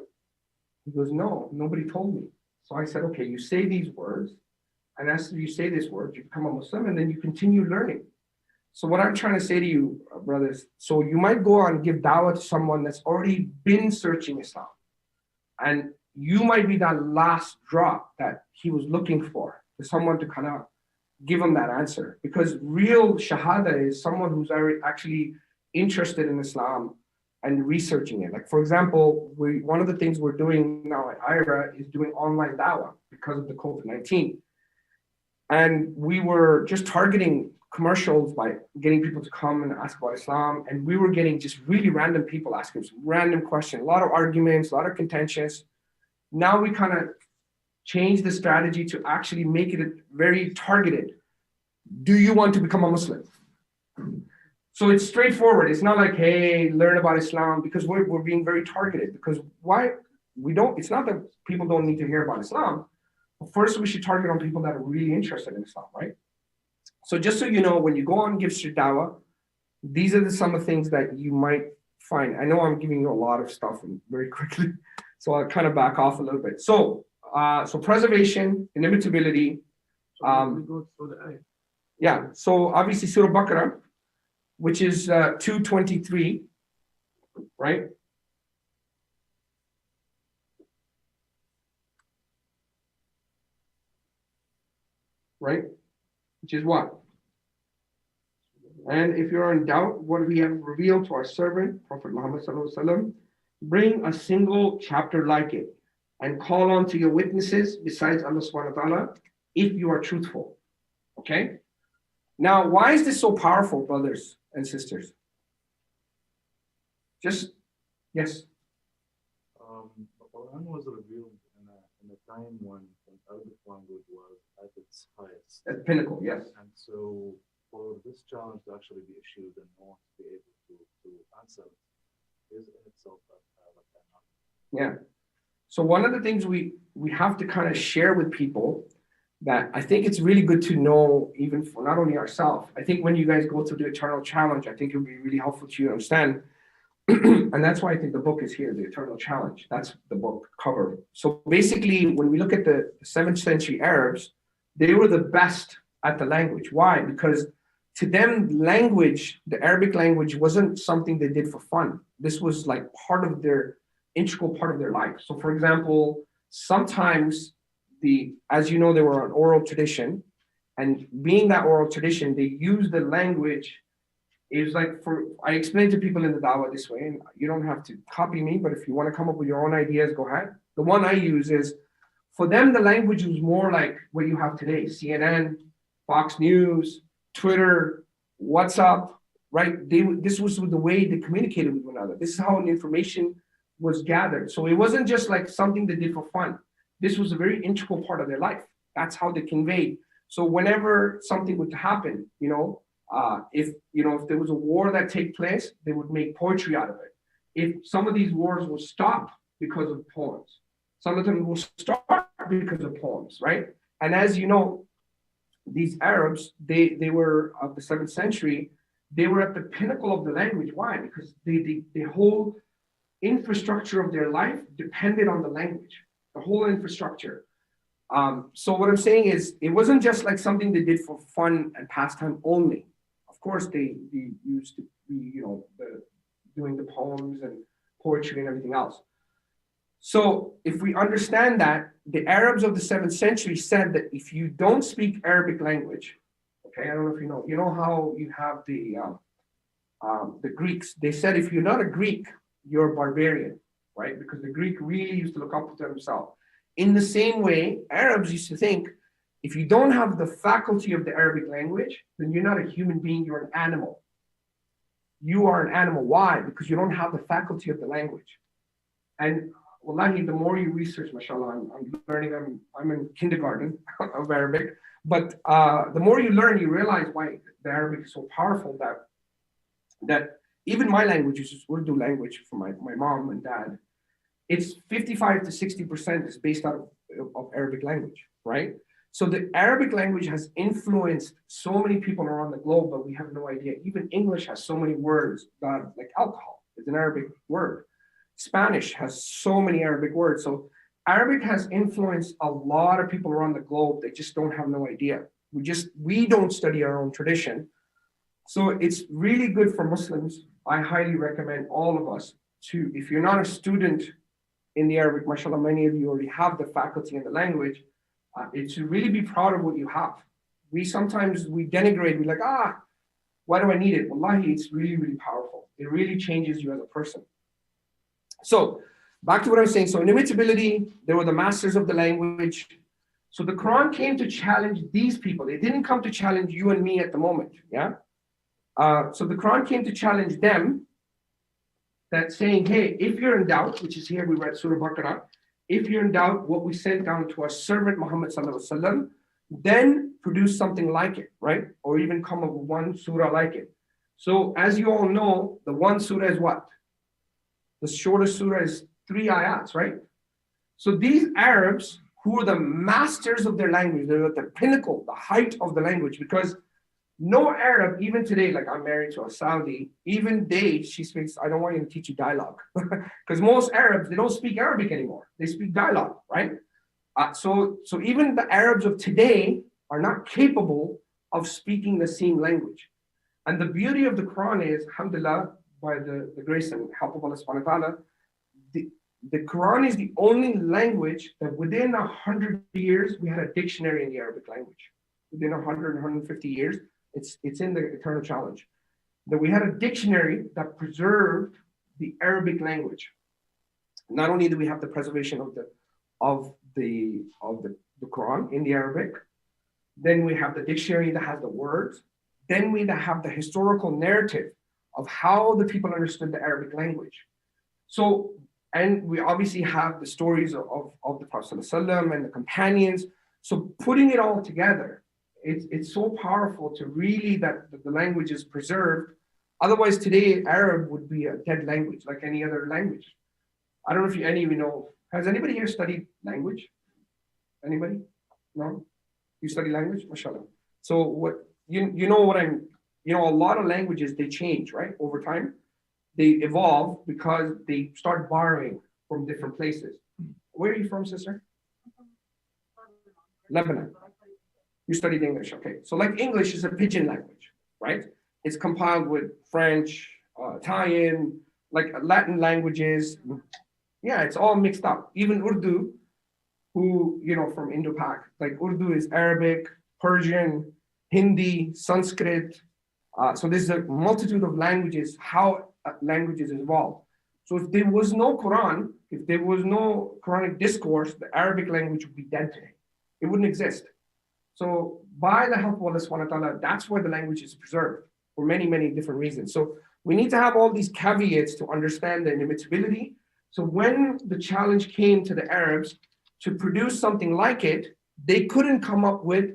He goes, no, nobody told me. So I said, okay, you say these words, and after you say these words, you become a Muslim, and then you continue learning. So what I'm trying to say to you, brothers, so you might go on and give dawah to someone that's already been searching Islam, and you might be that last drop that he was looking for someone to kind of give him that answer. Because real shahada is someone who's actually interested in Islam and researching it. Like for example, one of the things we're doing now at iERA is doing online dawah because of the COVID-19. And we were just targeting commercials by getting people to come and ask about Islam. And we were getting just really random people asking some random questions, a lot of arguments, a lot of contentions. Now we kind of changed the strategy to actually make it very targeted. Do you want to become a Muslim? So it's straightforward. It's not like, hey, learn about Islam, because we're being very targeted. Because it's not that people don't need to hear about Islam. But first, we should target on people that are really interested in Islam, right? So just so you know, when you go on and give street dawah, these are some of the things that you might find. I know I'm giving you a lot of stuff very quickly, so I'll kind of back off a little bit. So preservation, inimitability. Yeah, so obviously Surah Baqarah, which is 223, right? Right? Which is what? And if you're in doubt, what we have revealed to our servant, Prophet Muhammad sallallahu alaihi wasallam, bring a single chapter like it and call on to your witnesses besides Allah subhanahu wa ta'ala if you are truthful. Okay? Now, why is this so powerful, brothers and sisters? Yes. The Quran was revealed in a time when Arabic language was at its highest. At pinnacle, yes. And so for this challenge to actually be issued and no one to be able to answer it is in itself like that. Yeah. So one of the things we have to kind of share with people that I think it's really good to know, even for not only ourselves. I think when you guys go through the eternal challenge, I think it'll be really helpful to you to understand And that's why I think the book is here, The Eternal Challenge. That's the book cover. So basically, when we look at the 7th century Arabs, they were the best at the language. Why? Because to them, language, the Arabic language, wasn't something they did for fun. This was like part of their integral part of their life. So for example, sometimes as you know, they were an oral tradition, and being that oral tradition, they use the language. It was like I explain to people in the Dawah this way, and you don't have to copy me, but if you want to come up with your own ideas, go ahead. The one I use is, for them, the language was more like what you have today: CNN, Fox News, Twitter, WhatsApp, right? This was the way they communicated with one another. This is how information was gathered. So it wasn't just like something they did for fun. This was a very integral part of their life. That's how they conveyed. So whenever something would happen, if there was a war that take place, they would make poetry out of it. If some of these wars will stop because of poems, some of them will start because of poems, right? And as you know, these Arabs, they were of the 7th century, they were at the pinnacle of the language. Why? Because the whole infrastructure of their life depended on the language, the whole infrastructure. So what I'm saying is, it wasn't just like something they did for fun and pastime only. Of course, they used to be, doing the poems and poetry and everything else. So if we understand that, the Arabs of the 7th century said that if you don't speak Arabic language, okay, I don't know if you know how you have the Greeks. They said if you're not a Greek, you're a barbarian, right? Because the Greek really used to look up to themselves. In the same way, Arabs used to think, if you don't have the faculty of the Arabic language, then you're not a human being, you're an animal. You are an animal. Why? Because you don't have the faculty of the language. And wallahi, the more you research, mashallah, I'm learning, I'm in kindergarten of Arabic, but the more you learn, you realize why the Arabic is so powerful that even my language, which is Urdu language for my mom and dad, it's 55 to 60% is based out of Arabic language, right? So the Arabic language has influenced so many people around the globe, but we have no idea. Even English has so many words, like alcohol is an Arabic word. Spanish has so many Arabic words. So Arabic has influenced a lot of people around the globe. They just don't have no idea. We don't study our own tradition. So it's really good for Muslims. I highly recommend all of us to, if you're not a student in the Arabic, mashallah, many of you already have the faculty and the language, it's to really be proud of what you have. Sometimes we denigrate, we're like, why do I need it? Wallahi, it's really, really powerful. It really changes you as a person. So back to what I was saying. So inimitability, they were the masters of the language. So the Quran came to challenge these people. It didn't come to challenge you and me at the moment, yeah? So the Quran came to challenge them, that saying, hey, if you're in doubt, which is here, we read Surah Baqarah, if you're in doubt what we sent down to our servant Muhammad sallallahu alaihi wasallam, then produce something like it, right? Or even come up with one surah like it. So as you all know, the one surah is what? The shortest surah is 3 ayats, right? So these Arabs, who are the masters of their language, they're at the pinnacle, the height of the language, because no Arab, even today, like I'm married to a Saudi, even she speaks, I don't want you to teach you dialogue. Because most Arabs, they don't speak Arabic anymore. They speak dialogue, right? So even the Arabs of today are not capable of speaking the same language. And the beauty of the Quran is, alhamdulillah, by the grace and help of Allah subhanahu wa ta'ala, the Quran is the only language that within 100 years, we had a dictionary in the Arabic language. Within 100, 150 years, it's in the Eternal Challenge, that we had a dictionary that preserved the Arabic language. Not only do we have the preservation of the Quran in the Arabic, then we have the dictionary that has the words, then we have the historical narrative of how the people understood the Arabic language. So, and we obviously have the stories of the Prophet ﷺ and the companions. So putting it all together, it's so powerful to really that the language is preserved. Otherwise, today, Arab would be a dead language, like any other language. I don't know if any of you know, has anybody here studied language? Anybody? No? You study language? MashaAllah. So what, you know what a lot of languages, they change, right, over time. they evolve because they start borrowing from different places. Where are you from, sister? Lebanon. You studied English, okay. So like English is a pidgin language, right? It's compiled with French, Italian, like Latin languages. Yeah, it's all mixed up. Even Urdu, who, you know, from Indo-Pak, like Urdu is Arabic, Persian, Hindi, Sanskrit. So there's a multitude of languages, how languages evolve. So if there was no Quran, if there was no Quranic discourse, the Arabic language would be dead today. It wouldn't exist. So by the help of Allah subhanahu wa ta'ala, that's where the language is preserved for many, many different reasons. So we need to have all these caveats to understand the inimitability. So when the challenge came to the Arabs to produce something like it, they couldn't come up with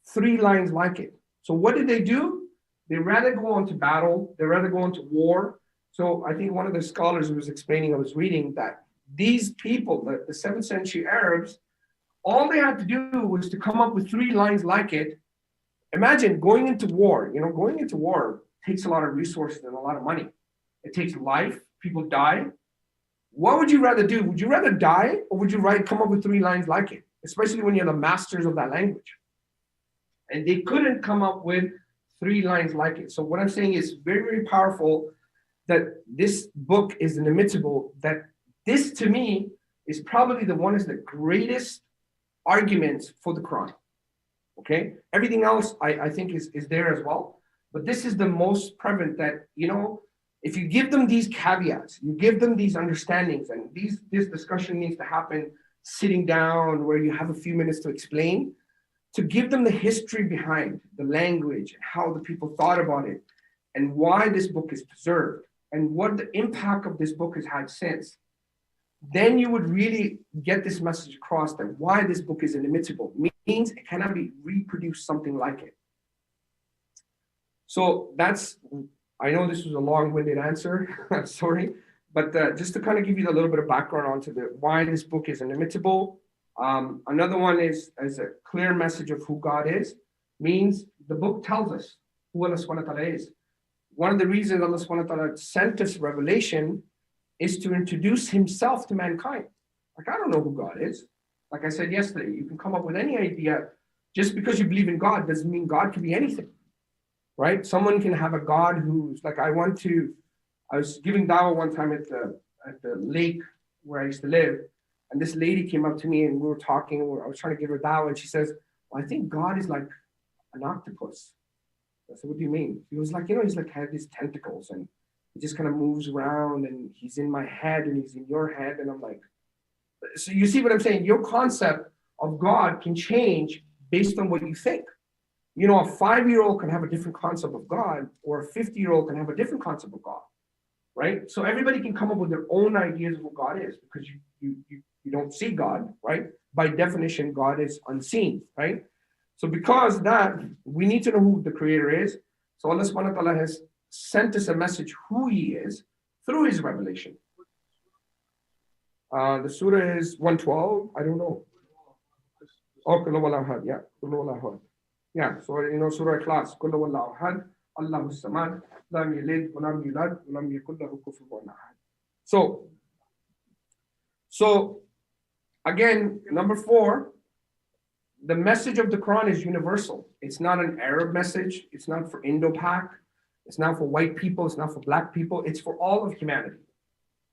3 lines like it. So what did they do? They rather go on to battle, they rather go on to war. So I think one of the scholars was explaining, I was reading that these people, the 7th century Arabs, all they had to do was to come up with 3 lines like it. Imagine going into war. You know, going into war takes a lot of resources and a lot of money. It takes life, people die. What would you rather do? Would you rather die, or would you come up with 3 lines like it? Especially when you're the masters of that language. And they couldn't come up with 3 lines like it. So what I'm saying is very, very powerful that this book is inimitable, that this to me is probably one of the greatest arguments for the Quran. Okay, everything else I think is there as well, but this is the most prevalent that, you know, if you give them these caveats, you give them these understandings, and this discussion needs to happen sitting down where you have a few minutes to explain, to give them the history behind the language, how the people thought about it, and why this book is preserved, and what the impact of this book has had since. Then you would really get this message across that why this book is inimitable means it cannot be reproduced something like it. So that's, I know this was a long-winded answer, I'm sorry, but just to kind of give you a little bit of background onto why this book is inimitable. Another one is a clear message of who God is, means the book tells us who Allah subhanahu wa ta'ala is. One of the reasons Allah subhanahu wa ta'ala sent us revelation is to introduce himself to mankind. Like, I don't know who God is. Like I said yesterday, you can come up with any idea. Just because you believe in God doesn't mean God can be anything, right? Someone can have a God who's like, I was giving dawah one time at the lake where I used to live, and this lady came up to me and we were talking, I was trying to give her dawah, and she says, well, I think God is like an octopus. I said, what do you mean? He was like, you know, he's like had these tentacles and he just kind of moves around and he's in my head and he's in your head. And I'm like, so you see what I'm saying? Your concept of God can change based on what you think. You know, a 5-year-old can have a different concept of God, or a 50-year-old can have a different concept of God, right? So everybody can come up with their own ideas of what God is, because you don't see God, right? By definition, God is unseen, right? So because of that, we need to know who the creator is. So Allah subhanahu wa ta'ala has sent us a message who he is through his revelation. The surah is 112, I don't know. Oh, Qul huwallahu ahad, yeah, Qul huwallahu ahad. Yeah, so you know Surah Ikhlas, Qul huwallahu ahad, Allahus samad, lam yalid wa lam yulad wa lam yakul lahu kufuwan ahad. So again, number 4, the message of the Quran is universal. It's not an Arab message. It's not for Indo-Pak. It's not for white people. It's not for black people. It's for all of humanity,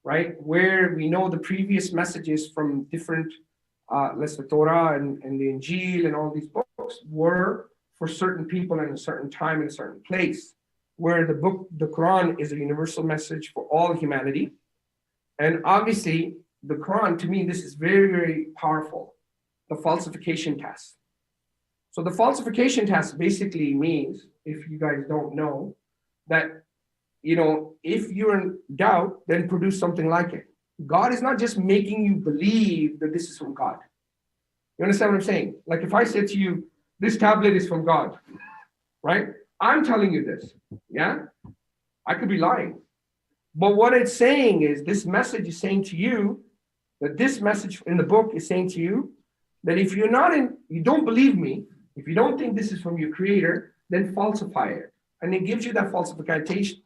right? Where we know the previous messages from different, let's say Torah and the Injil and all these books were for certain people in a certain time in a certain place. Where the Quran is a universal message for all humanity. And obviously, the Quran, to me, this is very, very powerful. The falsification test. So the falsification test basically means, if you guys don't know, that, you know, if you're in doubt, then produce something like it. God is not just making you believe that this is from God. You understand what I'm saying? Like if I said to you, this tablet is from God, right? I'm telling you this, yeah? I could be lying. But what it's saying is, this message is saying to you, that this message in the book is saying to you, that if you don't believe me, if you don't think this is from your creator, then falsify it. And it gives you that falsification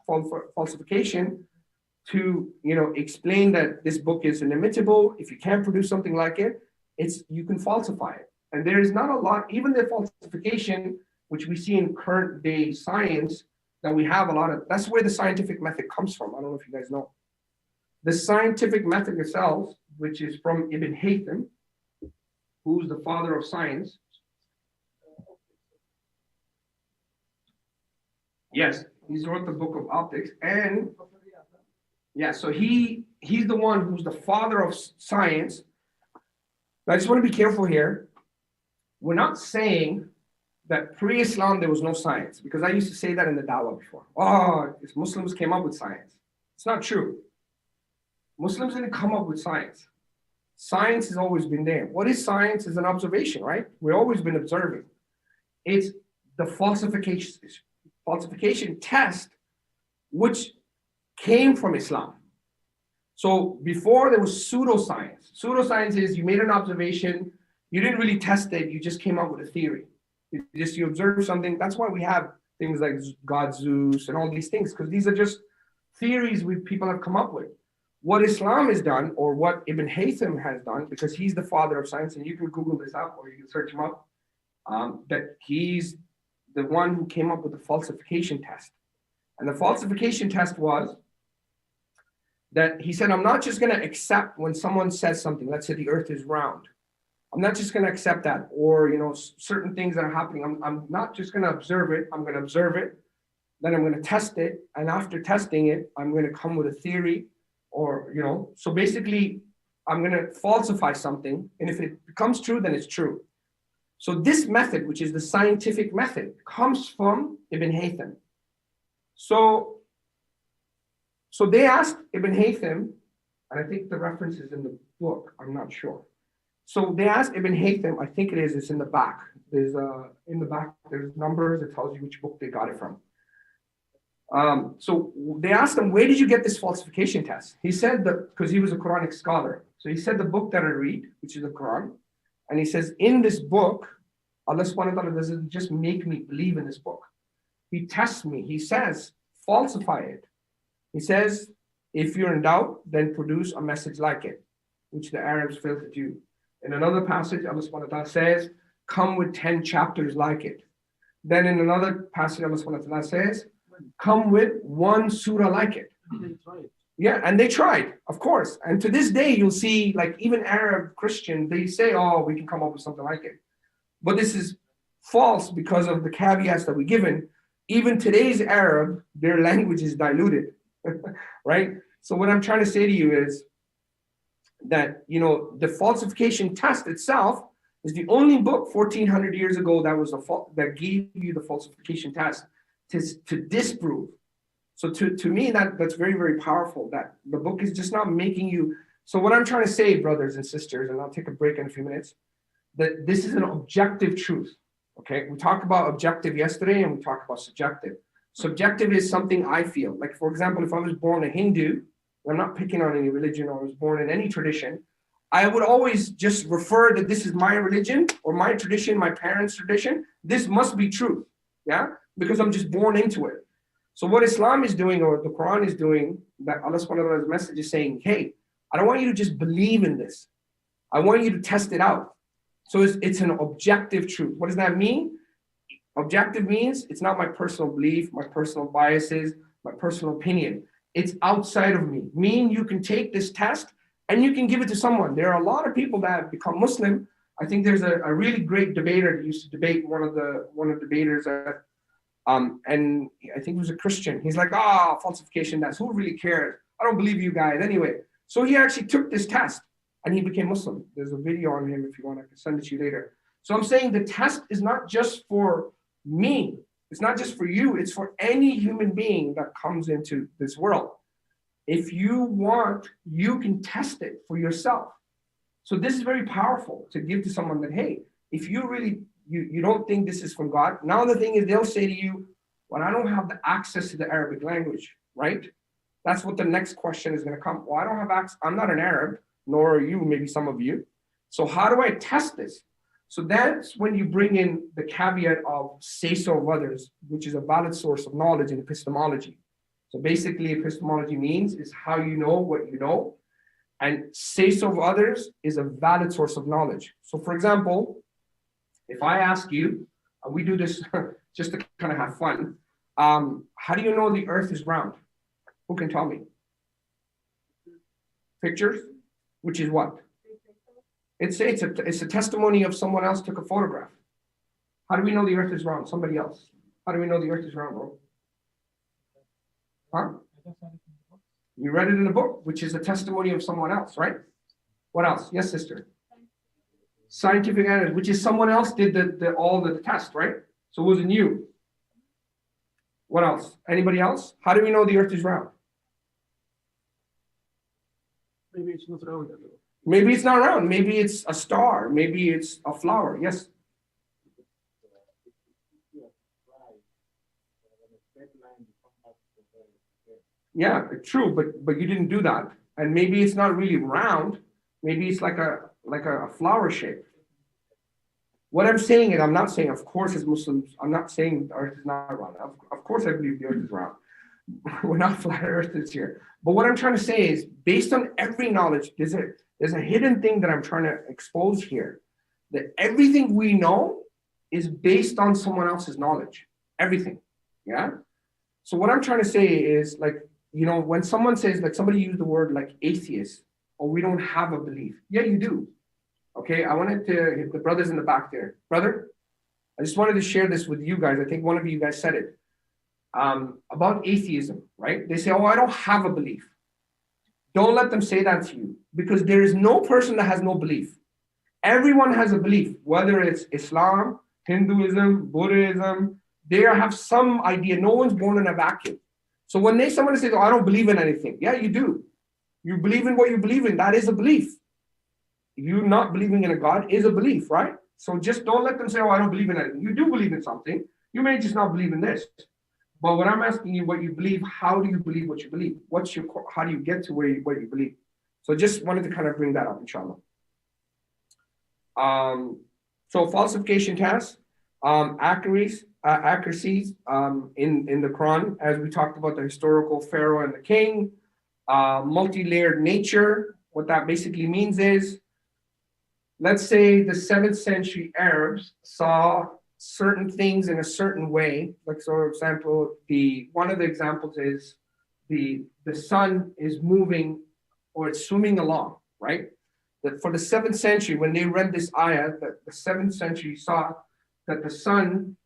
to, you know, explain that this book is inimitable. If you can't produce something like it, you can falsify it. And there is not a lot, even the falsification, which we see in current day science, that we have a lot of, that's where the scientific method comes from. I don't know if you guys know. The scientific method itself, which is from Ibn Haytham, who's the father of science. Yes, he's wrote the book of optics, and yeah, so he's the one who's the father of science. I just want to be careful here. We're not saying that pre-Islam there was no science, because I used to say that in the Dawah before. Oh, it's Muslims came up with science. It's not true. Muslims didn't come up with science. Science has always been there. What is science? Is an observation, right? We've always been observing. It's the falsification test, which came from Islam. So before there was pseudoscience. Pseudoscience is you made an observation, you didn't really test it, you just came up with a theory. You observe something. That's why we have things like God Zeus and all these things, because these are just theories people have come up with. What Islam has done, or what Ibn Haytham has done, because he's the father of science, and you can Google this up or you can search him up, that he's the one who came up with the falsification test. And the falsification test was that he said, I'm not just going to accept when someone says something, let's say the earth is round. I'm not just going to accept that, or, you know, certain things that are happening. I'm not just going to observe it. I'm going to observe it. Then I'm going to test it. And after testing it, I'm going to come with a theory, or, you know, so basically I'm going to falsify something. And if it becomes true, then it's true. So this method, which is the scientific method, comes from Ibn Haytham. So they asked Ibn Haytham, and I think the reference is in the book, I'm not sure. So they asked Ibn Haytham, I think it's in the back. There's in the back, there's numbers, it tells you which book they got it from. So they asked him, where did you get this falsification test? He said that, because he was a Quranic scholar. So he said the book that I read, which is the Quran. And he says, in this book, Allah subhanahu wa ta'ala doesn't just make me believe in this book. He tests me. He says, falsify it. He says, if you're in doubt, then produce a message like it, which the Arabs failed to do. In another passage, Allah subhanahu wa ta'ala says, come with 10 chapters like it. Then in another passage, Allah subhanahu wa ta'ala says, come with one surah like it. Yeah, and they tried, of course. And to this day, you'll see, like, even Arab Christian, they say, oh, we can come up with something like it. But this is false because of the caveats that we're given. Even today's Arab, their language is diluted, right? So what I'm trying to say to you is that, you know, the falsification test itself is the only book 1400 years ago that was that gave you the falsification test to disprove. So to me, that's very, very powerful, that the book is just not making you. So what I'm trying to say, brothers and sisters, and I'll take a break in a few minutes, that this is an objective truth. Okay, we talked about objective yesterday and we talked about subjective. Subjective is something I feel. Like, for example, if I was born a Hindu, I'm not picking on any religion, or I was born in any tradition, I would always just refer that this is my religion or my tradition, my parents' tradition. This must be truth, yeah? Because I'm just born into it. So what Islam is doing, or the Quran is doing, that Allah subhanahu wa ta'ala's message is saying, hey, I don't want you to just believe in this. I want you to test it out. So it's an objective truth. What does that mean? Objective means it's not my personal belief, my personal biases, my personal opinion. It's outside of me. Meaning you can take this test and you can give it to someone. There are a lot of people that have become Muslim. I think there's a really great debater that used to debate one of the debaters and I think he was a Christian. He's like, falsification test. Who really cares? I don't believe you guys anyway. So he actually took this test and he became Muslim. There's a video on him if you want. I can send it to you later. So I'm saying the test is not just for me. It's not just for you. It's for any human being that comes into this world. If you want, you can test it for yourself. So this is very powerful to give to someone that, hey, if you really, you don't think this is from God. Now the thing is, they'll say to you, well, I don't have the access to the Arabic language, right? That's what the next question is going to come. Well, I don't have access. I'm not an Arab, nor are you, maybe some of you. So how do I test this? So that's when you bring in the caveat of say-so of others, which is a valid source of knowledge in epistemology. So basically, epistemology means is how you know what you know, and say so of others is a valid source of knowledge. So for example, if I ask you, we do this just to kind of have fun. How do you know the earth is round? Who can tell me? Pictures, which is what? It's a testimony of someone else took a photograph. How do we know the earth is round? Somebody else. How do we know the earth is round, bro? Huh? You read it in a book, which is a testimony of someone else, right? What else? Yes, sister. Scientific evidence, which is someone else did all the test, right? So it wasn't you. What else? Anybody else? How do we know the earth is round? Maybe it's not round. Maybe it's not round. Maybe it's a star. Maybe it's a flower. Yes. Yeah, true, but you didn't do that. And maybe it's not really round. Maybe it's like a flower shape. What I'm saying is, I'm not saying, of course, as Muslims, I'm not saying the earth is not round. Of course, I believe the earth is round. We're not flat earthers here. But what I'm trying to say is, based on every knowledge, there's a hidden thing that I'm trying to expose here. That everything we know is based on someone else's knowledge. Everything. Yeah? So what I'm trying to say is, like, you know, when someone says, like, somebody used the word like atheist, or we don't have a belief. Yeah, you do. Okay, I wanted to hit the brothers in the back there. Brother, I just wanted to share this with you guys. I think one of you guys said it. About atheism, right? They say, oh, I don't have a belief. Don't let them say that to you, because there is no person that has no belief. Everyone has a belief, whether it's Islam, Hinduism, Buddhism, they have some idea. No one's born in a vacuum. So when somebody says, oh, I don't believe in anything. Yeah, you do. You believe in what you believe in. That is a belief. You not believing in a God is a belief, right? So just don't let them say, oh, I don't believe in anything. You do believe in something. You may just not believe in this. But when I'm asking you what you believe, how do you believe what you believe? How do you get to what you believe? So just wanted to kind of bring that up, inshallah. So falsification tests, accuracies in the Quran, as we talked about the historical Pharaoh and the king, multi-layered nature. What that basically means is, let's say the 7th century Arabs saw certain things in a certain way. Like, so for example, one of the examples is the sun is moving, or it's swimming along, right? That for the 7th century, when they read this ayah, that the 7th century saw that the sun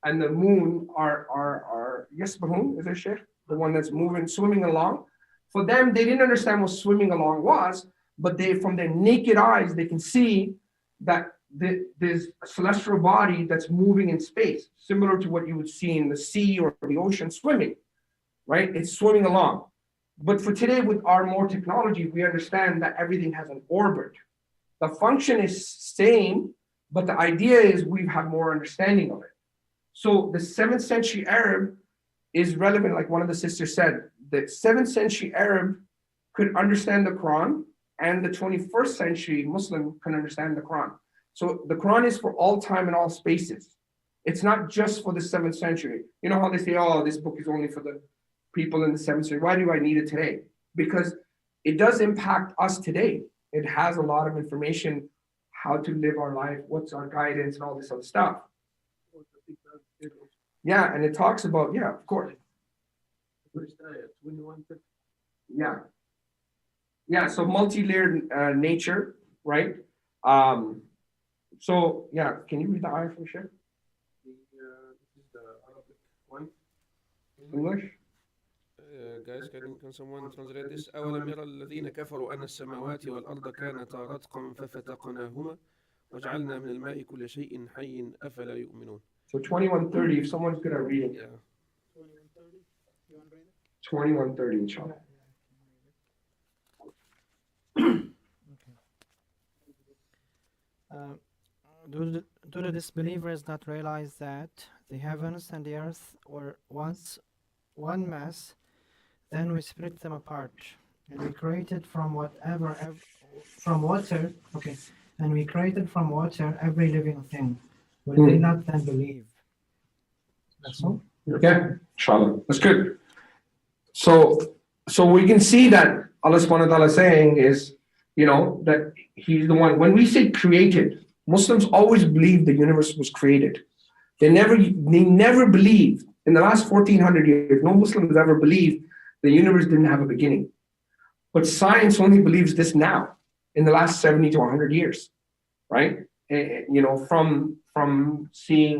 and the moon are yasbahun, is it Sheikh? The one that's moving, swimming along. For them, they didn't understand what swimming along was, but from their naked eyes, they can see that there's a celestial body that's moving in space, similar to what you would see in the sea or the ocean swimming, right? It's swimming along. But for today, with our more technology, we understand that everything has an orbit. The function is same, but the idea is we have more understanding of it. So the 7th century Arab is relevant, like one of the sisters said. The 7th century Arab could understand the Quran, and the 21st century Muslim can understand the Quran. So the Quran is for all time and all spaces. It's not just for the 7th century. You know how they say, oh, this book is only for the people in the 7th century. Why do I need it today? Because it does impact us today. It has a lot of information, how to live our life, what's our guidance, and all this other stuff. Yeah, and it talks about, yeah, of course. Yeah. Yeah, so multi-layered nature, right? So, yeah, can you read the ayah for me, Sheikh? This is the Arabic one. English? Guys, can someone translate this? أولم يرى الذين كفروا أن السماوات والأرض كانتا رتقا ففتقناهما وجعلنا من الماء كل شيء حي أفلا يؤمنون. So 2130, if someone's good at reading. Yeah. 2130, inshallah. Do the disbelievers not realize that the heavens and the earth were once one mass, then we split them apart, and we created from water, and we created from water every living thing. Will they not then believe? That's all? Okay, inshallah. That's good. So we can see that Allah subhanahu wa ta'ala is saying is, that he's the one. When we say created, Muslims always believe the universe was created. They never believed, in the last 1400 years, no Muslim has ever believed the universe didn't have a beginning. But science only believes this now, in the last 70 to 100 years, right? From seeing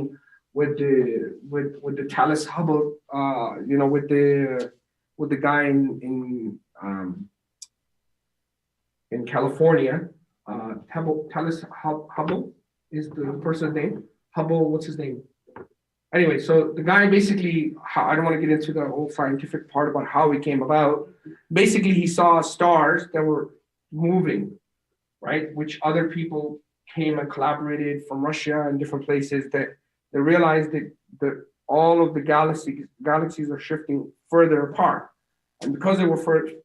with the Thales Hubble, with the guy in California, Thales Hubble is the person's name. Hubble, what's his name? Anyway, so the guy basically, I don't want to get into the whole scientific part about how he came about. Basically, he saw stars that were moving, right? Which other people came and collaborated from Russia and different places that they realized that all of the galaxies are shifting further apart. And because they were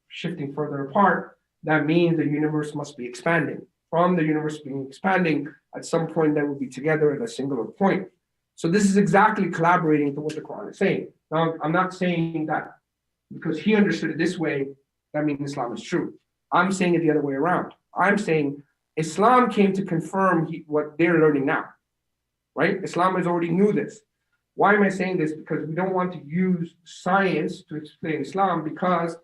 shifting further apart, that means the universe must be expanding. From the universe being expanding, at some point they will be together at a singular point. So this is exactly collaborating to what the Quran is saying. Now, I'm not saying that because he understood it this way, that means Islam is true. I'm saying it the other way around. I'm saying Islam came to confirm what they're learning now, right? Islam has already knew this. Why am I saying this? Because we don't want to use science to explain Islam, because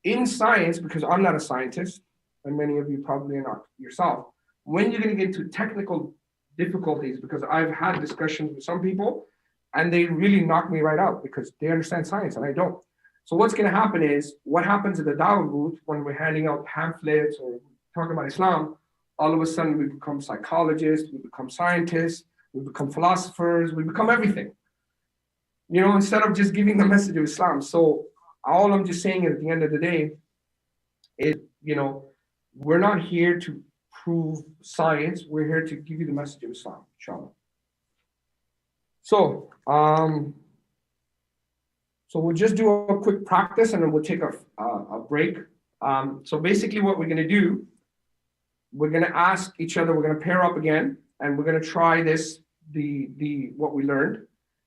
in science, because I'm not a scientist, and many of you probably are not yourself, when you're going to get into technical difficulties, because I've had discussions with some people and they really knock me right out because they understand science and I don't. So what's going to happen is, what happens at the Dawah booth when we're handing out pamphlets or talking about Islam, all of a sudden we become psychologists, we become scientists, we become philosophers, we become everything, instead of just giving the message of Islam. So all I'm just saying at the end of the day is, we're not here to prove science. We're here to give you the message of Islam, inshallah. So we'll just do a quick practice and then we'll take a break. So basically what we're going to do, we're going to ask each other, we're going to pair up again, and we're going to try this, what we learned,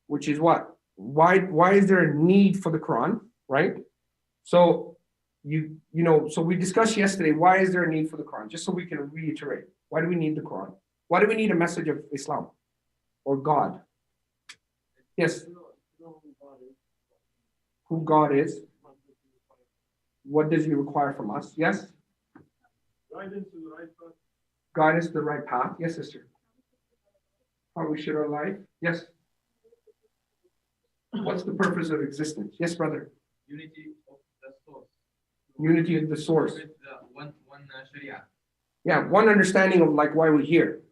which is what? Why is there a need for the Quran, right? So so we discussed yesterday, why is there a need for the Quran? Just so we can reiterate. Why do we need the Quran? Why do we need a message of Islam or God? Yes. Who God is. What does he require from us? Yes. Guidance to the right path. Guidance to the right path. Yes, sister. How we should our life. Yes. What's the purpose of existence? Yes, brother. Unity of the source. Unity of the source. With one Sharia. Yeah, one understanding of like why we're here,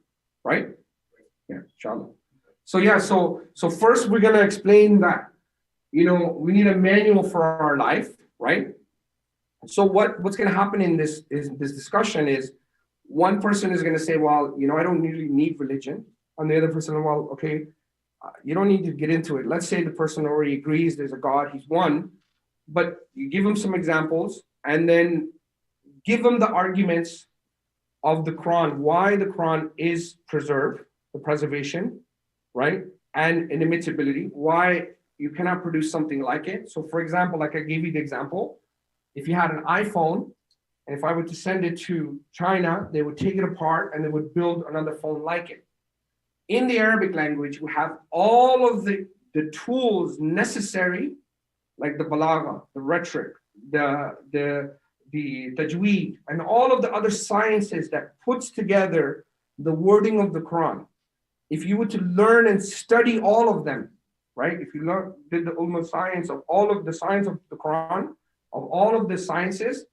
right? Yeah, inshallah. So yeah, so first we're gonna explain that, we need a manual for our life, right? So what's gonna happen in this discussion is, one person is gonna say, well, I don't really need religion, and the other person, well, okay, you don't need to get into it. Let's say the person already agrees there's a God, he's one, but you give him some examples and then give him the arguments of the Quran, why the Quran is preserved, the preservation, right? And inimitability, why you cannot produce something like it. So for example, like I gave you the example, if you had an iPhone, and if I were to send it to China, they would take it apart and they would build another phone like it. In the Arabic language, we have all of the tools necessary, like the balagha, the rhetoric, the tajweed, and all of the other sciences that puts together the wording of the Quran. If you were to learn and study all of them, right? If you did the science of all of the science of the Quran, of all of the sciences,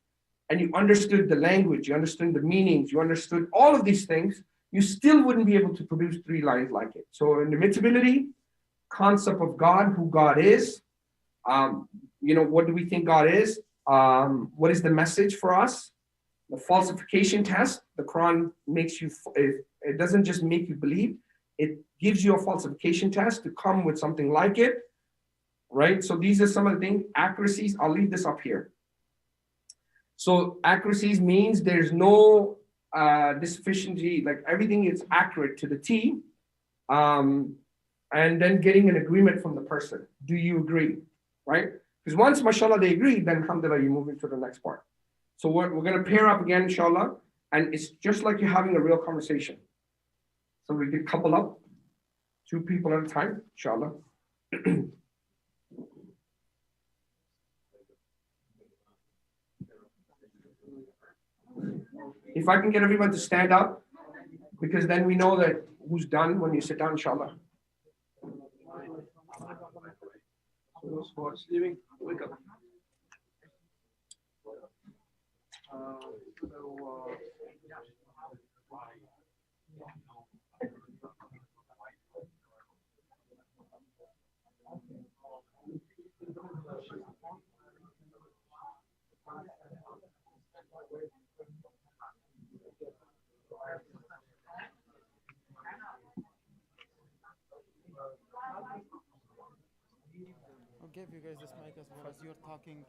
and you understood the language, you understood the meanings, you understood all of these things, you still wouldn't be able to produce 3 lines like it. So inimitability, concept of God, who God is, what do we think God is? What is the message for us? The falsification test, the Quran makes you, it doesn't just make you believe, it gives you a falsification test to come with something like it, right? So these are some of the things, accuracies, I'll leave this up here. So accuracies means there's no deficiency, like everything is accurate to the T, and then getting an agreement from the person. Do you agree, right? Because once, mashallah, they agree, then alhamdulillah, you move into the next part. So we're going to pair up again, inshallah, and it's just like you're having a real conversation. So we can couple up, 2 people at a time, inshallah. If I can get everyone to stand up, because then we know that who's done when you sit down, inshallah. Those who are sleeping, wake up. I'll give you guys this mic as well as you're talking,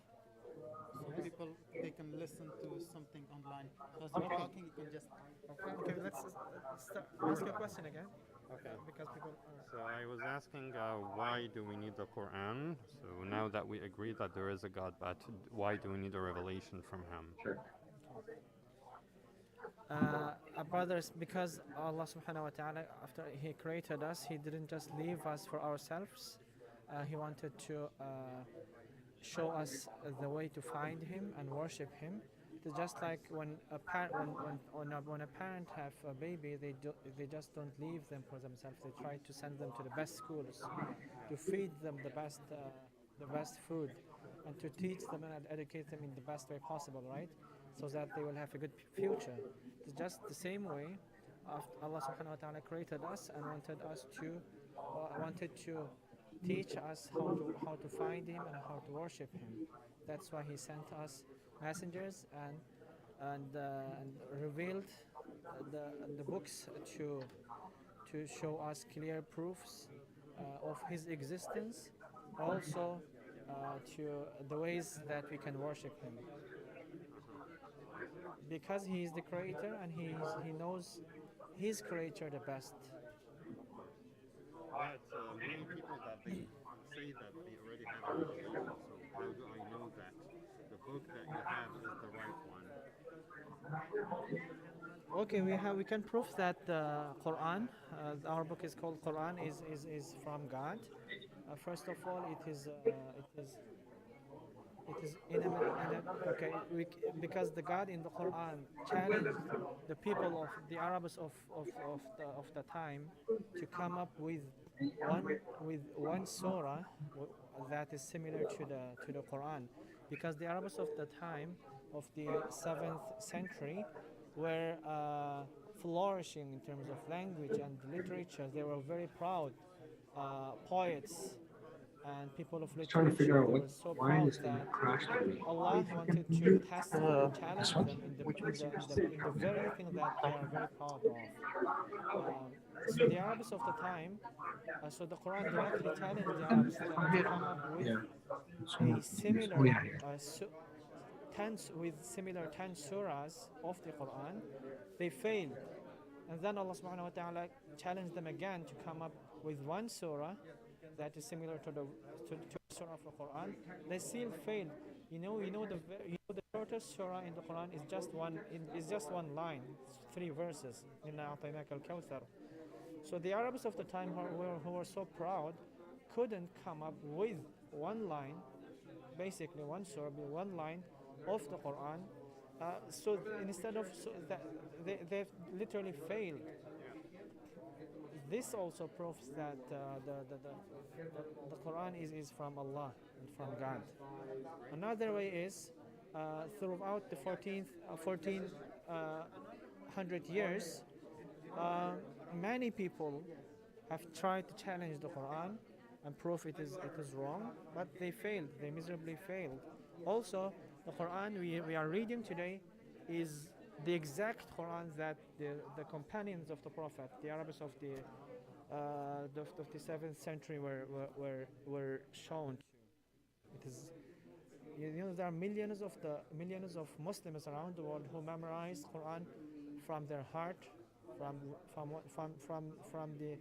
so people they can listen to something online. As you're talking, you can just. Okay, let's start. Ask your question again. Okay. Because people are... So I was asking why do we need the Quran? So now that we agree that there is a God, but why do we need a revelation from Him? Sure. Brothers, because Allah subhanahu wa ta'ala, after He created us, He didn't just leave us for ourselves. He wanted to show us the way to find Him and worship Him. It's just like when a parent have a baby, they just don't leave them for themselves. They try to send them to the best schools, to feed them the best food, and to teach them and educate them in the best way possible, right? So that they will have a good future. It's just the same way Allah subhanahu wa ta'ala created us and wanted to teach us how to find Him and how to worship Him. That's why He sent us messengers and revealed the books to show us clear proofs of His existence, also to the ways that we can worship Him. Because He is the Creator and He knows His Creator the best. But many people that they say that they already have a revelation, so how do I know that the book that you have is the right one? Okay, we can prove that the Quran, our book is called Quran, is from God. First of all, it is okay. Because the God in the Quran challenged the people of the Arabs of the time to come up with one surah that is similar to the Quran, because the Arabs of the time of the 7th century were flourishing in terms of language and literature. They were very proud poets and people of literature. Trying to figure out they were so why proud this thing that crashed for me. Allah wanted to test them and challenge them in the very thing that they are very proud of. So the Arabs of the time, so the Quran directly challenged the Arabs to come up with a similar similar 10 surahs of the Quran. They failed, and then Allah subhanahu wa ta'ala challenged them again to come up with one surah that is similar to the surah of the Quran. They still failed. You know the shortest surah in the Quran is just one line, 3 verses. إِنَّا أَعْطَيْنَاكَ الْكَوْثَرَ. So the Arabs of the time who were so proud couldn't come up with one line, basically one surah, one line of the Quran. So instead of they literally failed. This also proves that the Quran is from Allah and from God. Another way is throughout the 1400 years, many people have tried to challenge the Quran and prove it is wrong, but they failed. They miserably failed. Also, the Quran we are reading today is the exact Quran that the companions of the Prophet, the Arabs of the 7th century were shown to. It is, there are millions of Muslims around the world who memorize Quran from their heart, from the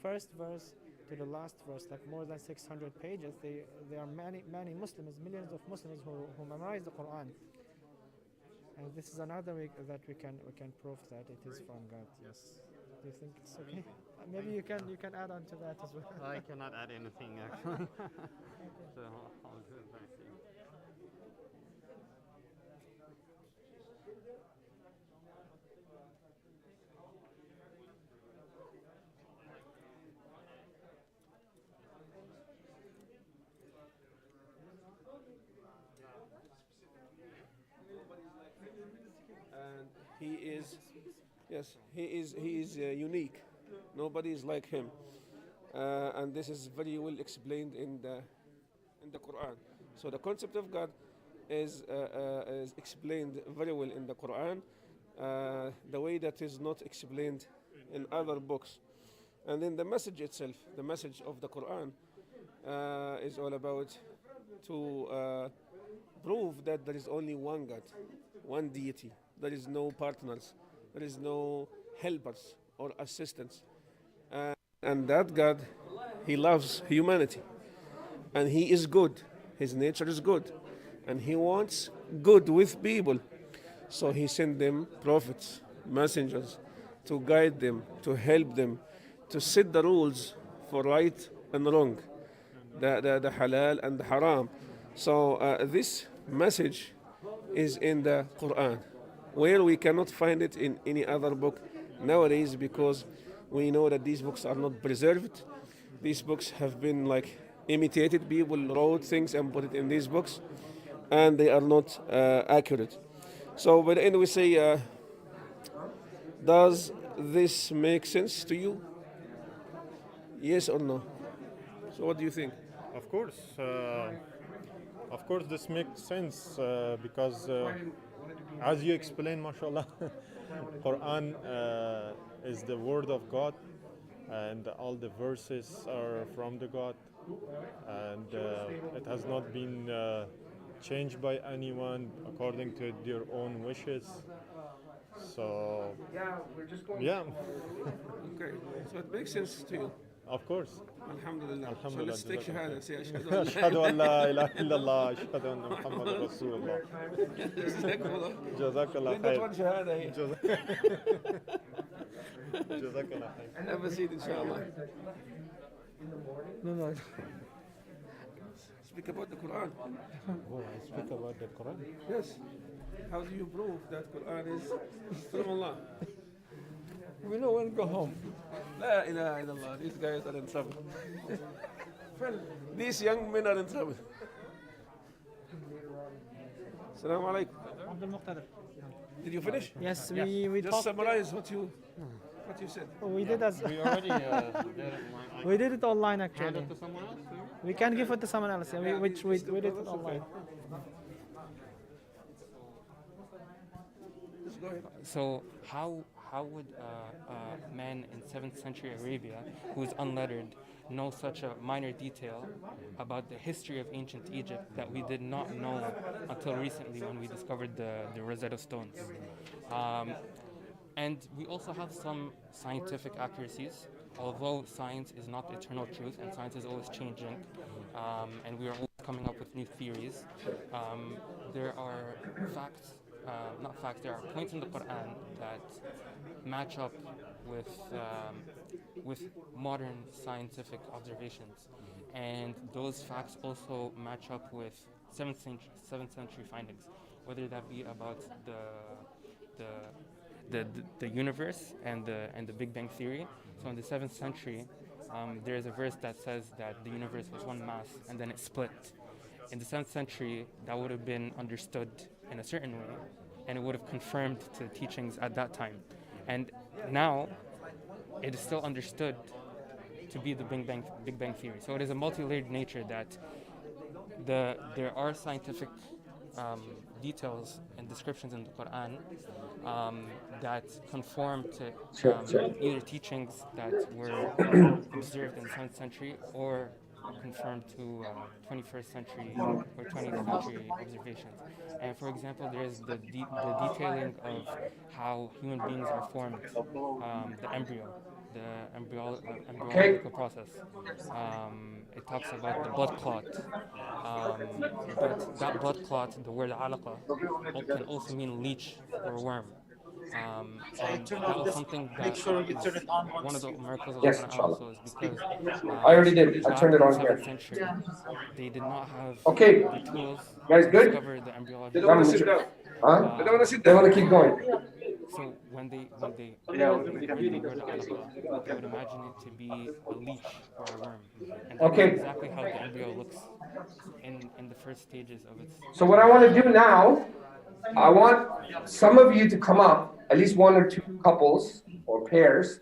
first verse to the last verse, like more than 600 pages. There are many Muslims, millions of Muslims who memorize the Quran. And this is another way that we can prove that it is from God. Yes. Do you think it's okay? Maybe you can add on to that as well. I cannot add anything actually. So I'll do it back to you. And he is, yes, he is unique. Nobody is like him, and this is very well explained in the Quran. So the concept of God is explained very well in the Quran, the way that is not explained in other books. And then the message itself, the message of the Quran, is all about to prove that there is only one God, one deity. There is no partners, there is no helpers or assistants. And that God, he loves humanity. And he is good. His nature is good. And he wants good with people. So he sent them prophets, messengers, to guide them, to help them, to set the rules for right and wrong, the halal and the haram. So this message is in the Quran, where we cannot find it in any other book nowadays, because we know that these books are not preserved. These books have been like imitated. People wrote things and put it in these books, and they are not accurate. So by the end we say, does this make sense to you? Yes or no? So what do you think? Of course, this makes sense because, as you explained, mashallah, Quran is the word of God, and all the verses are from the God, and it has not been changed by anyone according to their own wishes. So, yeah. Okay, so it makes sense to you. Of course. Alhamdulillah. So Alhamdulillah. let's take shahada and say أشهد أن لا إله إلا الله أشهد أن محمد رسول الله. جزاك الله خير. one shahada here. جزاك الله خير. Have a seat, inshallah. No. Speak about the Quran. Oh, I speak about the Quran. Yes. How do you prove that Quran is from Allah? We know when to go home. La ilaha illallah. These guys are in trouble. These young men are in trouble. Assalamu alaikum. Did you finish? Yes, we just talked. summarize what you said. We did as We already we did it online actually. hand it to someone else. We can give it to someone else. Yeah, we did it online. Just go ahead. So how would a man in 7th century Arabia who is unlettered know such a minor detail about the history of ancient Egypt that we did not know until recently when we discovered the Rosetta Stones? And we also have some scientific accuracies, although science is not eternal truth and science is always changing, and we are always coming up with new theories. There are there are points in the Quran that match up with modern scientific observations, and those facts also match up with 7th century findings, whether that be about the universe and the Big Bang theory. So in the 7th century, there is a verse that says that the universe was one mass and then it split. In the 7th century, that would have been understood in a certain way, and it would have confirmed to the teachings at that time. And now, it is still understood to be the Big Bang theory. So it is a multi-layered nature that there are scientific details and descriptions in the Quran that conform to either teachings that were observed in the 7th century or conformed to 21st century or 20th century observations. And for example, there is the detailing of how human beings are formed, the embryo. the embryological process. It talks about the blood clot. But that blood clot, the word alaqa, can also mean leech or worm. And that was something that is one of the miracles of the Yes, Quran inshallah. also is because I already did. I back turned it in the on 7th here. century, they did not have Okay. the tools Guys, to good? discover the embryological They don't want to sit down. Huh? They don't want to sit down. They want to keep going. So when they heard the word alaqa, they would imagine it to be a leech or a worm, and that is Okay. exactly how the embryo looks in the first stages of its. So what I want to do now, I want some of you to come up, at least one or two couples or pairs,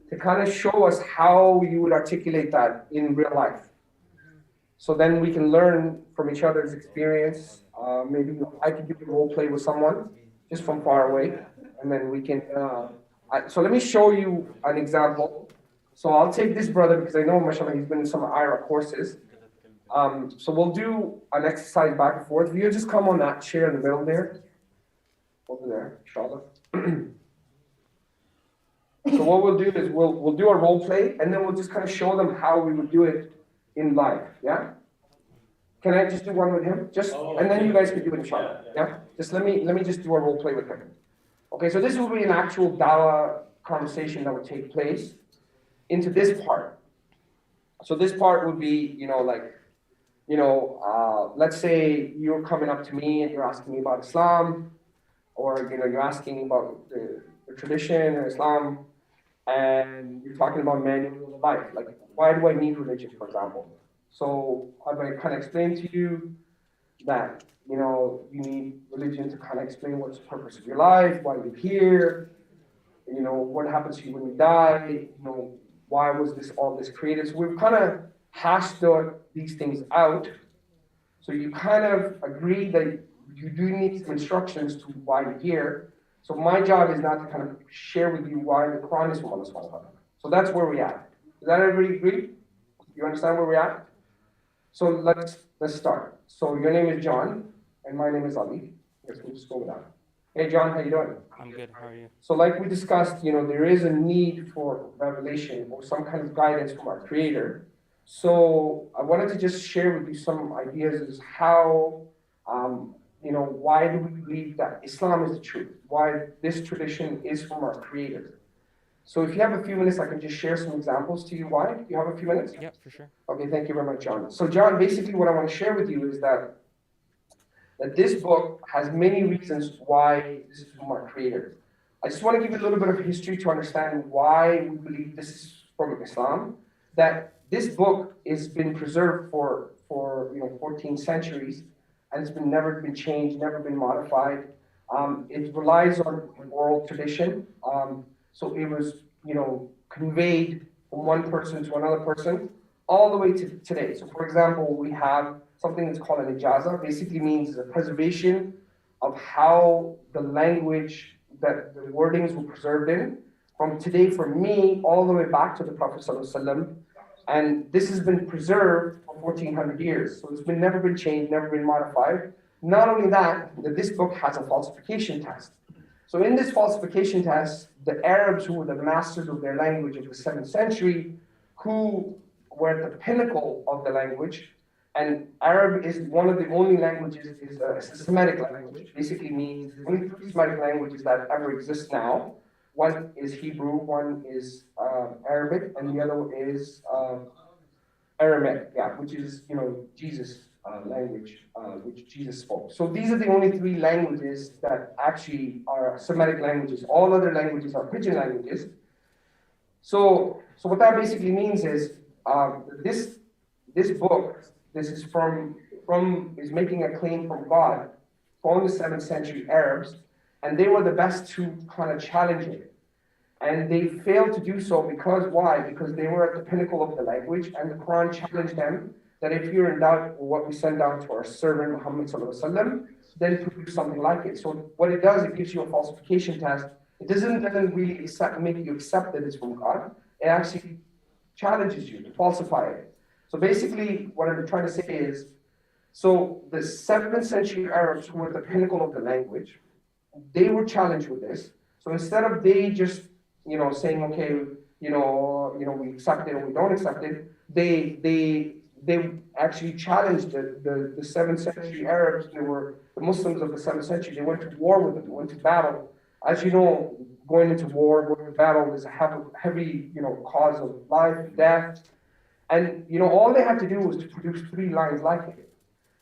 to kind of show us how you would articulate that in real life. So then we can learn from each other's experience. Maybe I can do a role play with someone just from far away, and then we can. So let me show you an example. So I'll take this brother because I know, mashallah, he's been in some iERA courses. So we'll do an exercise back and forth. If you just come on that chair in the middle there, over there, inshallah. So what we'll do is we'll do a role play, and then we'll just kind of show them how we would do it in live. Yeah. Can I just do one with him? And then you guys can do it, inshallah. Yeah. Just let me just do a role play with him. Okay. So this will be an actual dawah conversation that would take place into this part. So this part would be, let's say you're coming up to me and you're asking me about Islam, or you're asking about the tradition of Islam, and you're talking about manual life, like why do I need religion, for example? So I might kind of explain to you that you need religion to kind of explain what's the purpose of your life, why you're here, what happens to you when you die, why was all this created. So we've kind of hashed these things out. So you kind of agree that you do need some instructions to why you're here. So my job is not to kind of share with you why the Quran is from Allah subhanahu wa ta'ala. So that's where we're at. Does that everybody agree? You understand where we're at? So let's start. So your name is John, and my name is Ali. Yes, we'll just go with that. Hey John, how you doing? I'm good. How are you? So like we discussed, there is a need for revelation or some kind of guidance from our Creator. So I wanted to just share with you some ideas as how, why do we believe that Islam is the truth? Why this tradition is from our Creator? So if you have a few minutes, I can just share some examples to you why. Do you have a few minutes? Yeah, for sure. Okay, thank you very much, John. So John, basically what I want to share with you is that this book has many reasons why this is from our Creator. I just want to give you a little bit of history to understand why we believe this is from Islam. That this book has been preserved for 14 centuries, and it's never been changed, never been modified. It relies on oral tradition. So it was, conveyed from one person to another person all the way to today. So for example, we have something that's called an ijaza, basically means the preservation of how the language that the wordings were preserved in from today for me all the way back to the Prophet ﷺ. And this has been preserved for 1400 years. So it's never been changed, never been modified. Not only that, this book has a falsification test. So in this falsification test, the Arabs, who were the masters of their language of the 7th century, who were at the pinnacle of the language, and Arab is one of the only languages, is a Semitic language, basically means the only Semitic languages that ever exist now. One is Hebrew, one is Arabic, and the other is Aramaic, which is, Jesus' language, which Jesus spoke. So these are the only 3 languages that actually are Semitic languages. All other languages are pidgin languages. So what that basically means is this book, this is is making a claim from God from the 7th century Arabs, and they were the best to kind of challenge it. And they failed to do so because why? Because they were at the pinnacle of the language, and the Quran challenged them that if you're in doubt of what we send down to our servant Muhammad ﷺ, then produce something like it. So what it does, it gives you a falsification test. It doesn't really make you accept that it's from God. It actually challenges you to falsify it. So basically, what I'm trying to say is, so the 7th century Arabs, who were the pinnacle of the language, they were challenged with this. So instead of they just, saying, okay, we accept it or we don't accept it. They actually challenged the 7th century Arabs. They were the Muslims of the 7th century. They went to war with them. They went to battle. As you know, going into war, going to battle is a heavy, cause of life, death. And, all they had to do was to produce 3 lines like it.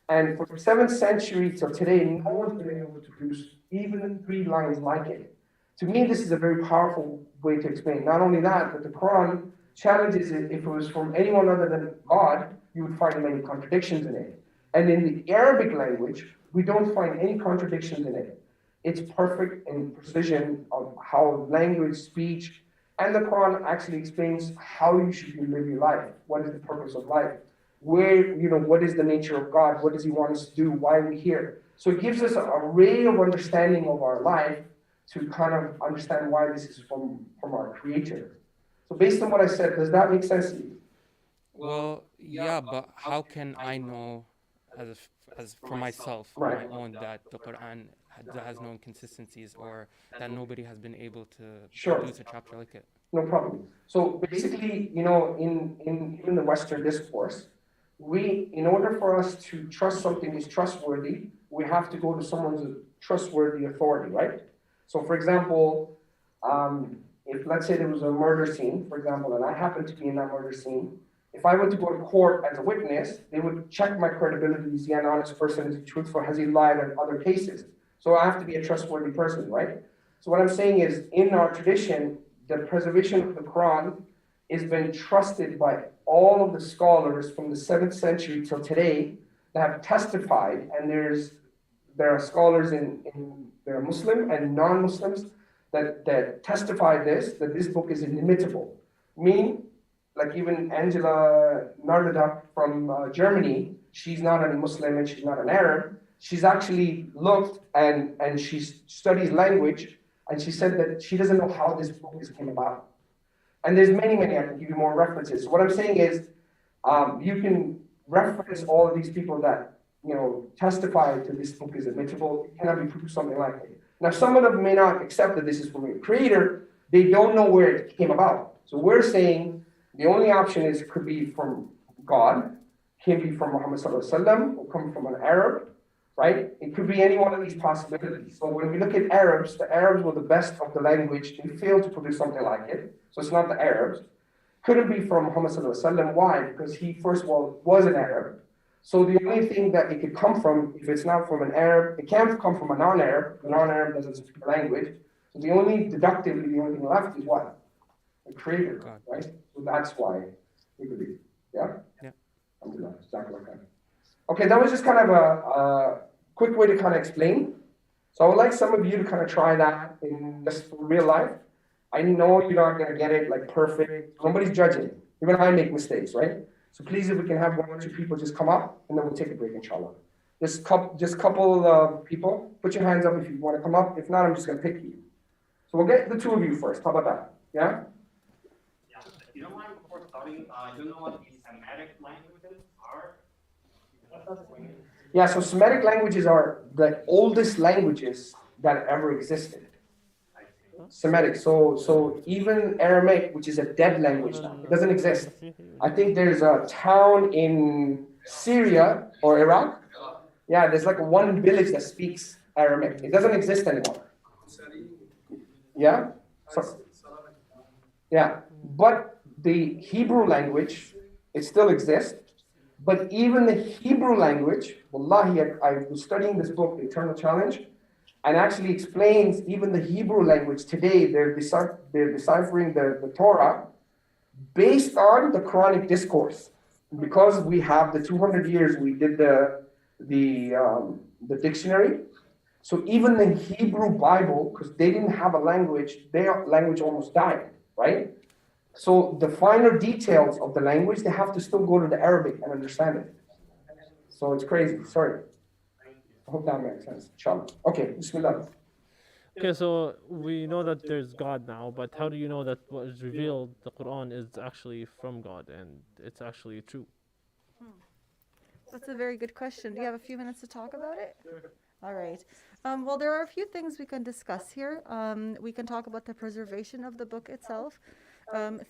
And from 7th century till today, no one's been able to produce even 3 lines like it. To me, this is a very powerful way to explain. Not only that, but the Quran challenges it. If it was from anyone other than God, you would find many contradictions in it. And in the Arabic language, we don't find any contradictions in it. It's perfect in precision of how language, speech, and the Quran actually explains how you should live your life. What is the purpose of life? Where, what is the nature of God? What does He want us to do? Why are we here? So it gives us an array of understanding of our life to kind of understand why this is from our Creator. So based on what I said, does that make sense to you? Well, yeah, but how can I know as for myself, on my own, that the Quran has no inconsistencies, or that nobody has been able to produce a chapter like it? No problem. So basically, in the Western discourse, in order for us to trust something is trustworthy, we have to go to someone's trustworthy authority, right? So for example, if let's say there was a murder scene, for example, and I happened to be in that murder scene, if I were to go to court as a witness, they would check my credibility. Is he an honest person? Is he truthful? Has he lied in other cases? So I have to be a trustworthy person, right? So what I'm saying is, in our tradition, the preservation of the Quran has been trusted by all of the scholars from the 7th century till today that have testified, and there are scholars there are Muslim and non-Muslims that testify that this book is inimitable. Meaning, like even Angela Narleduck from Germany, she's not a Muslim and she's not an Arab. She's actually looked and she studies language, and she said that she doesn't know how this book came about. And there's many, I can give you more references. So what I'm saying is, you can reference all of these people that, testify to this book is imitable. It cannot be produced something like it. Now, some of them may not accept that this is from a creator. They don't know where it came about. So we're saying the only option is it could be from God, can be from Muhammad sallallahu alaihi wasallam, or come from an Arab, right? It could be any one of these possibilities. So when we look at Arabs, the Arabs were the best of the language. They failed to produce something like it. So it's not the Arabs. Could it be from Muhammad sallallahu alaihi wasallam? Why? Because he, first of all, was an Arab. So the only thing that it could come from, if it's not from an Arab, it can't come from a non-Arab. A non-Arab doesn't speak the language. So the only thing left is what? The creator, right? So that's why we believe. Yeah? Yeah. Exactly like that. Okay, that was just kind of a quick way to kind of explain. So I would like some of you to kind of try that in just real life. I know you're not going to get it like perfect. Nobody's judging. Even I make mistakes, right? So please, if we can have 1 or 2 people just come up, and then we'll take a break, inshallah. Just couple of people. Put your hands up if you want to come up. If not, I'm just going to pick you. So we'll get the 2 of you first. How about that? Yeah? Yeah. If you don't mind, before starting, you know what the Semitic languages are? Yeah, so Semitic languages are the oldest languages that ever existed. Semitic. So even Aramaic, which is a dead language now, it doesn't exist. I think there's a town in Syria or Iraq. Yeah, there's like one village that speaks Aramaic. It doesn't exist anymore. Yeah? Yeah. But the Hebrew language, it still exists. But even the Hebrew language, wallahi, I was studying this book, The Eternal Challenge, and actually explains even the Hebrew language today. They're deciphering the Torah based on the Quranic discourse. Because we have the 200 years, we did the dictionary. So even the Hebrew Bible, because they didn't have a language, their language almost died, right? So the finer details of the language, they have to still go to the Arabic and understand it. So it's crazy. Sorry. I hope that makes sense. Inshallah. Okay, bismillah. Okay, so we know that there's God now, but how do you know that what is revealed, the Quran, is actually from God and it's actually true? That's a very good question. Do you have a few minutes to talk about it? Sure. All right. Well, there are a few things we can discuss here. We can talk about the preservation of the book itself.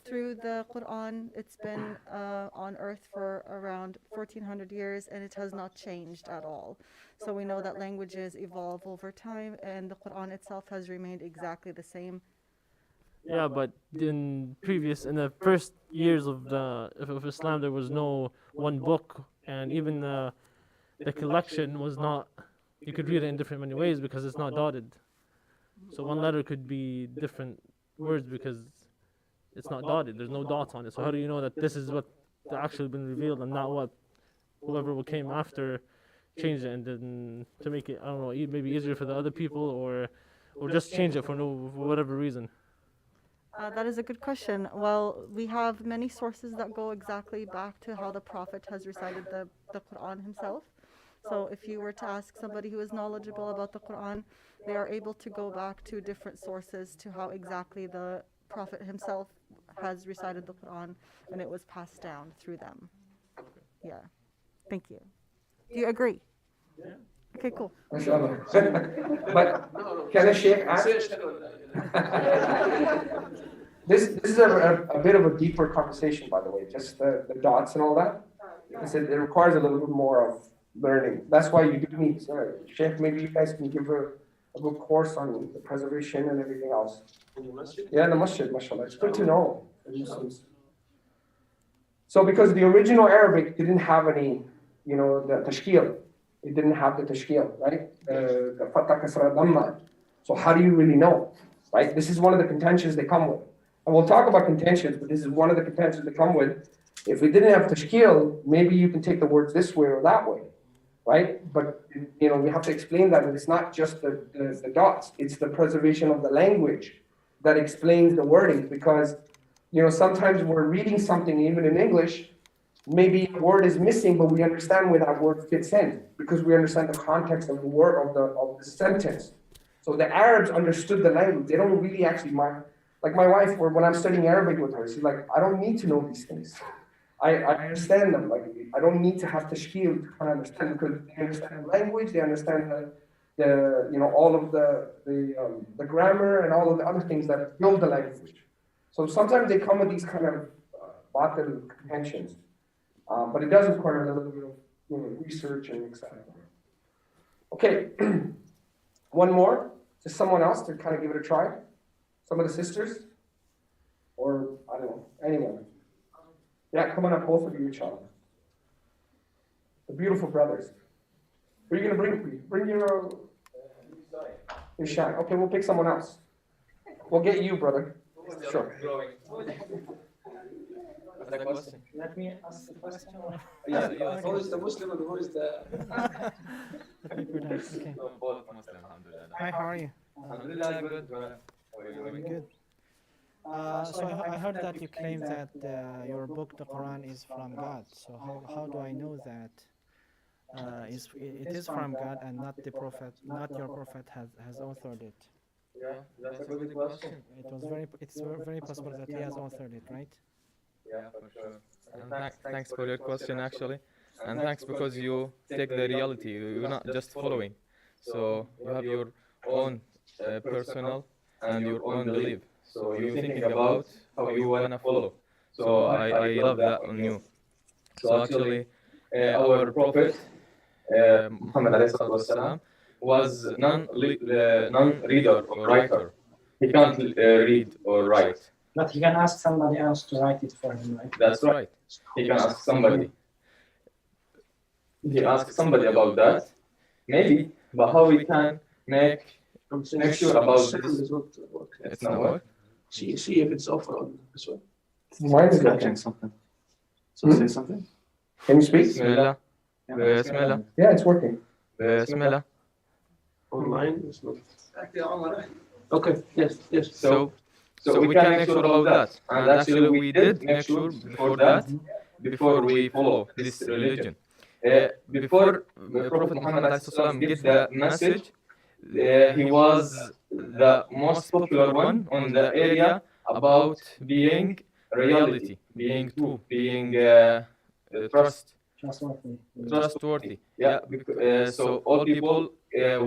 Through the Quran, it's been on earth for around 1400 years and it has not changed at all. So we know that languages evolve over time and the Quran itself has remained exactly the same. Yeah, but in the first years of Islam, there was no one book, and even the collection was not. You could read it in different many ways because it's not dotted. So one letter could be different words because it's not dotted. There's no dots on it. So how do you know that this is what actually been revealed and not what whoever came after changed it and then to make it, I don't know, maybe easier for the other people or just change it for whatever reason? That is a good question. Well, we have many sources that go exactly back to how the Prophet has recited the Quran himself. So if you were to ask somebody who is knowledgeable about the Quran, they are able to go back to different sources to how exactly the Prophet himself has recited the Quran and it was passed down through them. Yeah. Thank you. Do you agree? Yeah. Okay, cool. But can I share? This is a bit of a deeper conversation, by the way, just the dots and all that. It requires a little bit more of learning. That's why you do need, Sheikh, maybe you guys can give a good course on the preservation and everything else. Yeah, in the masjid, mashallah. It's good to know. So because the original Arabic didn't have any, the tashkil. It didn't have the tashkil, right? The fatha kasra dhamma. So how do you really know, right? This is one of the contentions they come with. And we'll talk about contentions, but this is one of the contentions they come with. If we didn't have tashkil, maybe you can take the words this way or that way, right? But, we have to explain that it's not just the dots. It's the preservation of the language that explains the wording because, sometimes we're reading something even in English, maybe a word is missing, but we understand where that word fits in because we understand the context of the word of the sentence. So the Arabs understood the language. They don't really actually like my wife, when I'm studying Arabic with her, she's like, I don't need to know these things. I understand them. Like I don't need to have tashkil to kind of understand because they understand the language, they understand all of the grammar and all of the other things that build the language. So sometimes they come with these kind of batil contentions. But it does require a little bit of research and etc. Okay, one more. Just someone else to kind of give it a try. Some of the sisters, or I don't know, anyone. Yeah, come on up, both of you, inshallah. The beautiful brothers. Who are you gonna bring? Bring your shine. Okay, we'll pick someone else. We'll get you, brother. Sure. Let me ask the question. Who is the Muslim and who is the... Okay. Both Muslim, alhamdulillah. Hi, how are you? Alhamdulillah, good. Good. So I heard that you claim that your book, the Quran, is from God. So how do I know that it is from God and not the Prophet, not your Prophet has authored it? Yeah, that's a good question. It's very possible that he has authored it, right? Yeah, for sure. And thanks for your question, actually. And thanks because you take the reality. You're not just following. So you have your own personal and your own belief. So you're thinking about how you wanna follow. So I love that on you. So actually, our Prophet Muhammad ﷺ was non-reader or writer. He can't read or write. But he can ask somebody else to write it for him, right? That's right. He can ask somebody. He asks somebody about that, maybe. But how we can make sure about this? It's not work. See if it's off on this one. Mine is working. Something. So say something. Can you speak? Bismillah. Bismillah. Yeah, it's working. Bismillah. Online is not. Okay. Yes. So we can make sure about that. And actually we did make sure before that, before we follow this religion. Before Prophet Muhammad ﷺ get the message, he was the most popular one on the area about being reality, being true, being trustworthy. Yeah. So all people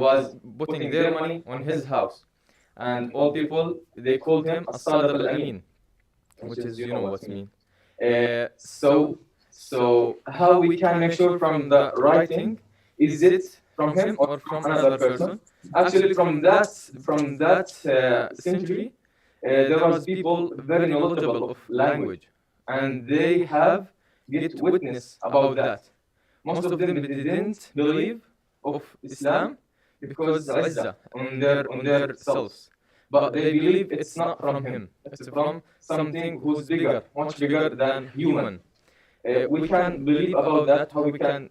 was putting their money on his house. And all people, they called him As-Sadiq al-Amin. which is you know what I mean. So how we can make sure from the writing, is it from him or from another person? Actually, from that century, there was people very knowledgeable of language, and they have get witness about that. Most of them didn't believe of Islam because Izzah on their selves, but they believe it's not from him. It's from something who's bigger, much bigger than human. We can believe about that, how we can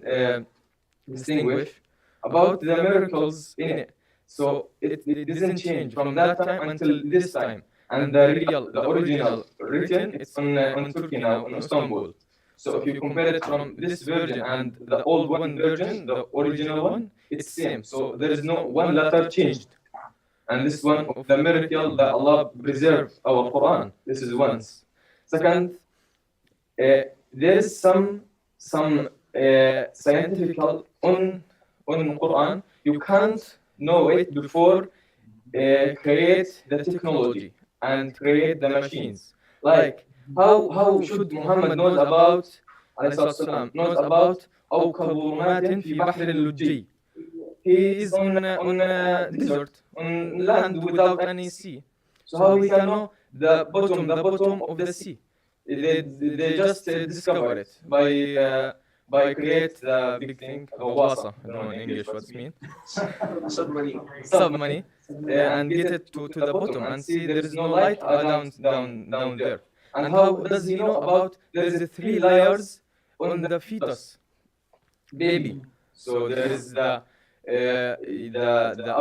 distinguish about the miracles in it. So it doesn't change from that time until this time. And the original written, it's on Turkey now, in Istanbul. So if you compare it from this version and the old one version, the original one, it's same. So there is no one letter changed. And this one of the miracle that Allah preserved our Quran. This is one. Second, there is some scientific on Quran. You can't know it before create the technology and create the machines. Like how should Muhammad knows about knows about أو كظلمات في بحر اللجي. He is on a desert, on land without any sea. So how we can know the bottom of the sea? They just discover it by create the big thing, غواصة, I don't know in English what's mean. Submarine, and get it to the bottom and see there is no light down there. And how does he know about there is 3 layers on the fetus, baby? So there is the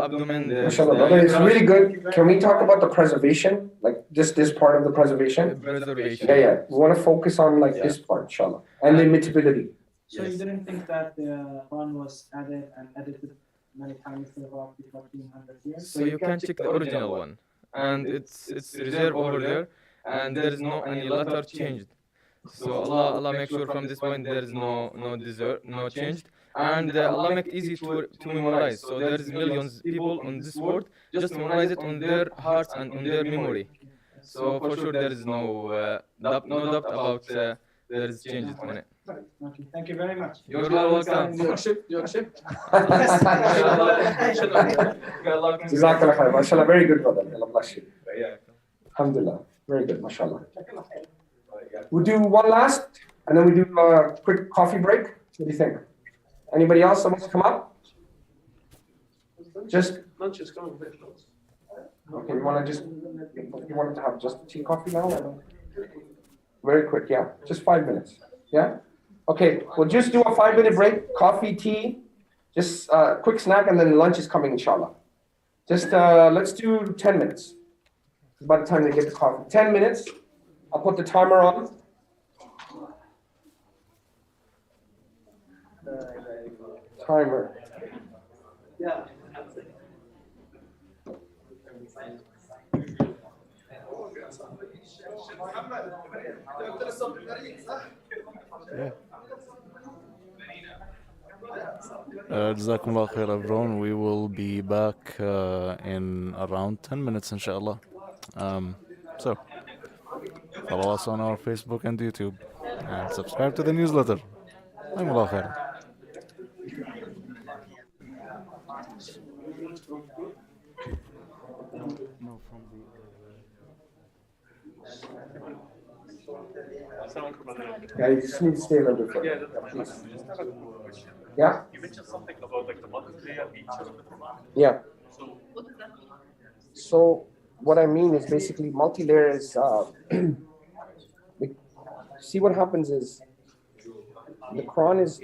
abdomen. Mashallah, brother, it's really good. Can we talk about the preservation? Like just this part of the preservation? Preservation. Yeah. We want to focus on like this part, inshallah. And the imitability. So you didn't think that the Quran was added and edited many times in about 1400 years? So you can check the original one, and it's reserved over there, and there is no any letter changed. So Allah make sure from this point there is no changed, and Allah make it easy to memorize. So there is millions people on this world, just memorize it on their hearts and on their memory. So for sure there is no doubt about there is changes on it. Okay, thank you very much. You're welcome. You accept? Jazakallah khair. Mashallah, very good, brother. Allah bless you. Alhamdulillah. Very good, mashallah. We'll do one last, and then we do a quick coffee break. What do you think? Anybody else that wants to come up? Just lunch is coming very close. okay. You want to have just tea, coffee now? Or? Very quick, yeah. Just 5 minutes. Yeah. Okay. We'll just do a 5-minute break. Coffee, tea, just quick snack, and then lunch is coming, inshallah. Just let's do 10 minutes. By the time they get the coffee, 10 minutes. I'll put the timer on. Timer. Yeah. Jazakumullah khair, everyone. We will be back in around 10 minutes, inshallah. So, follow us on our Facebook and YouTube, and subscribe to the newsletter. Jazakumullah khair. No, from the. Yeah, you just need to stay a little bit further. Yeah? You mentioned something about like the multiplayer feature of the Quran. Yeah. So what does that mean? So what I mean is basically multi-layer is, see what happens is the Quran is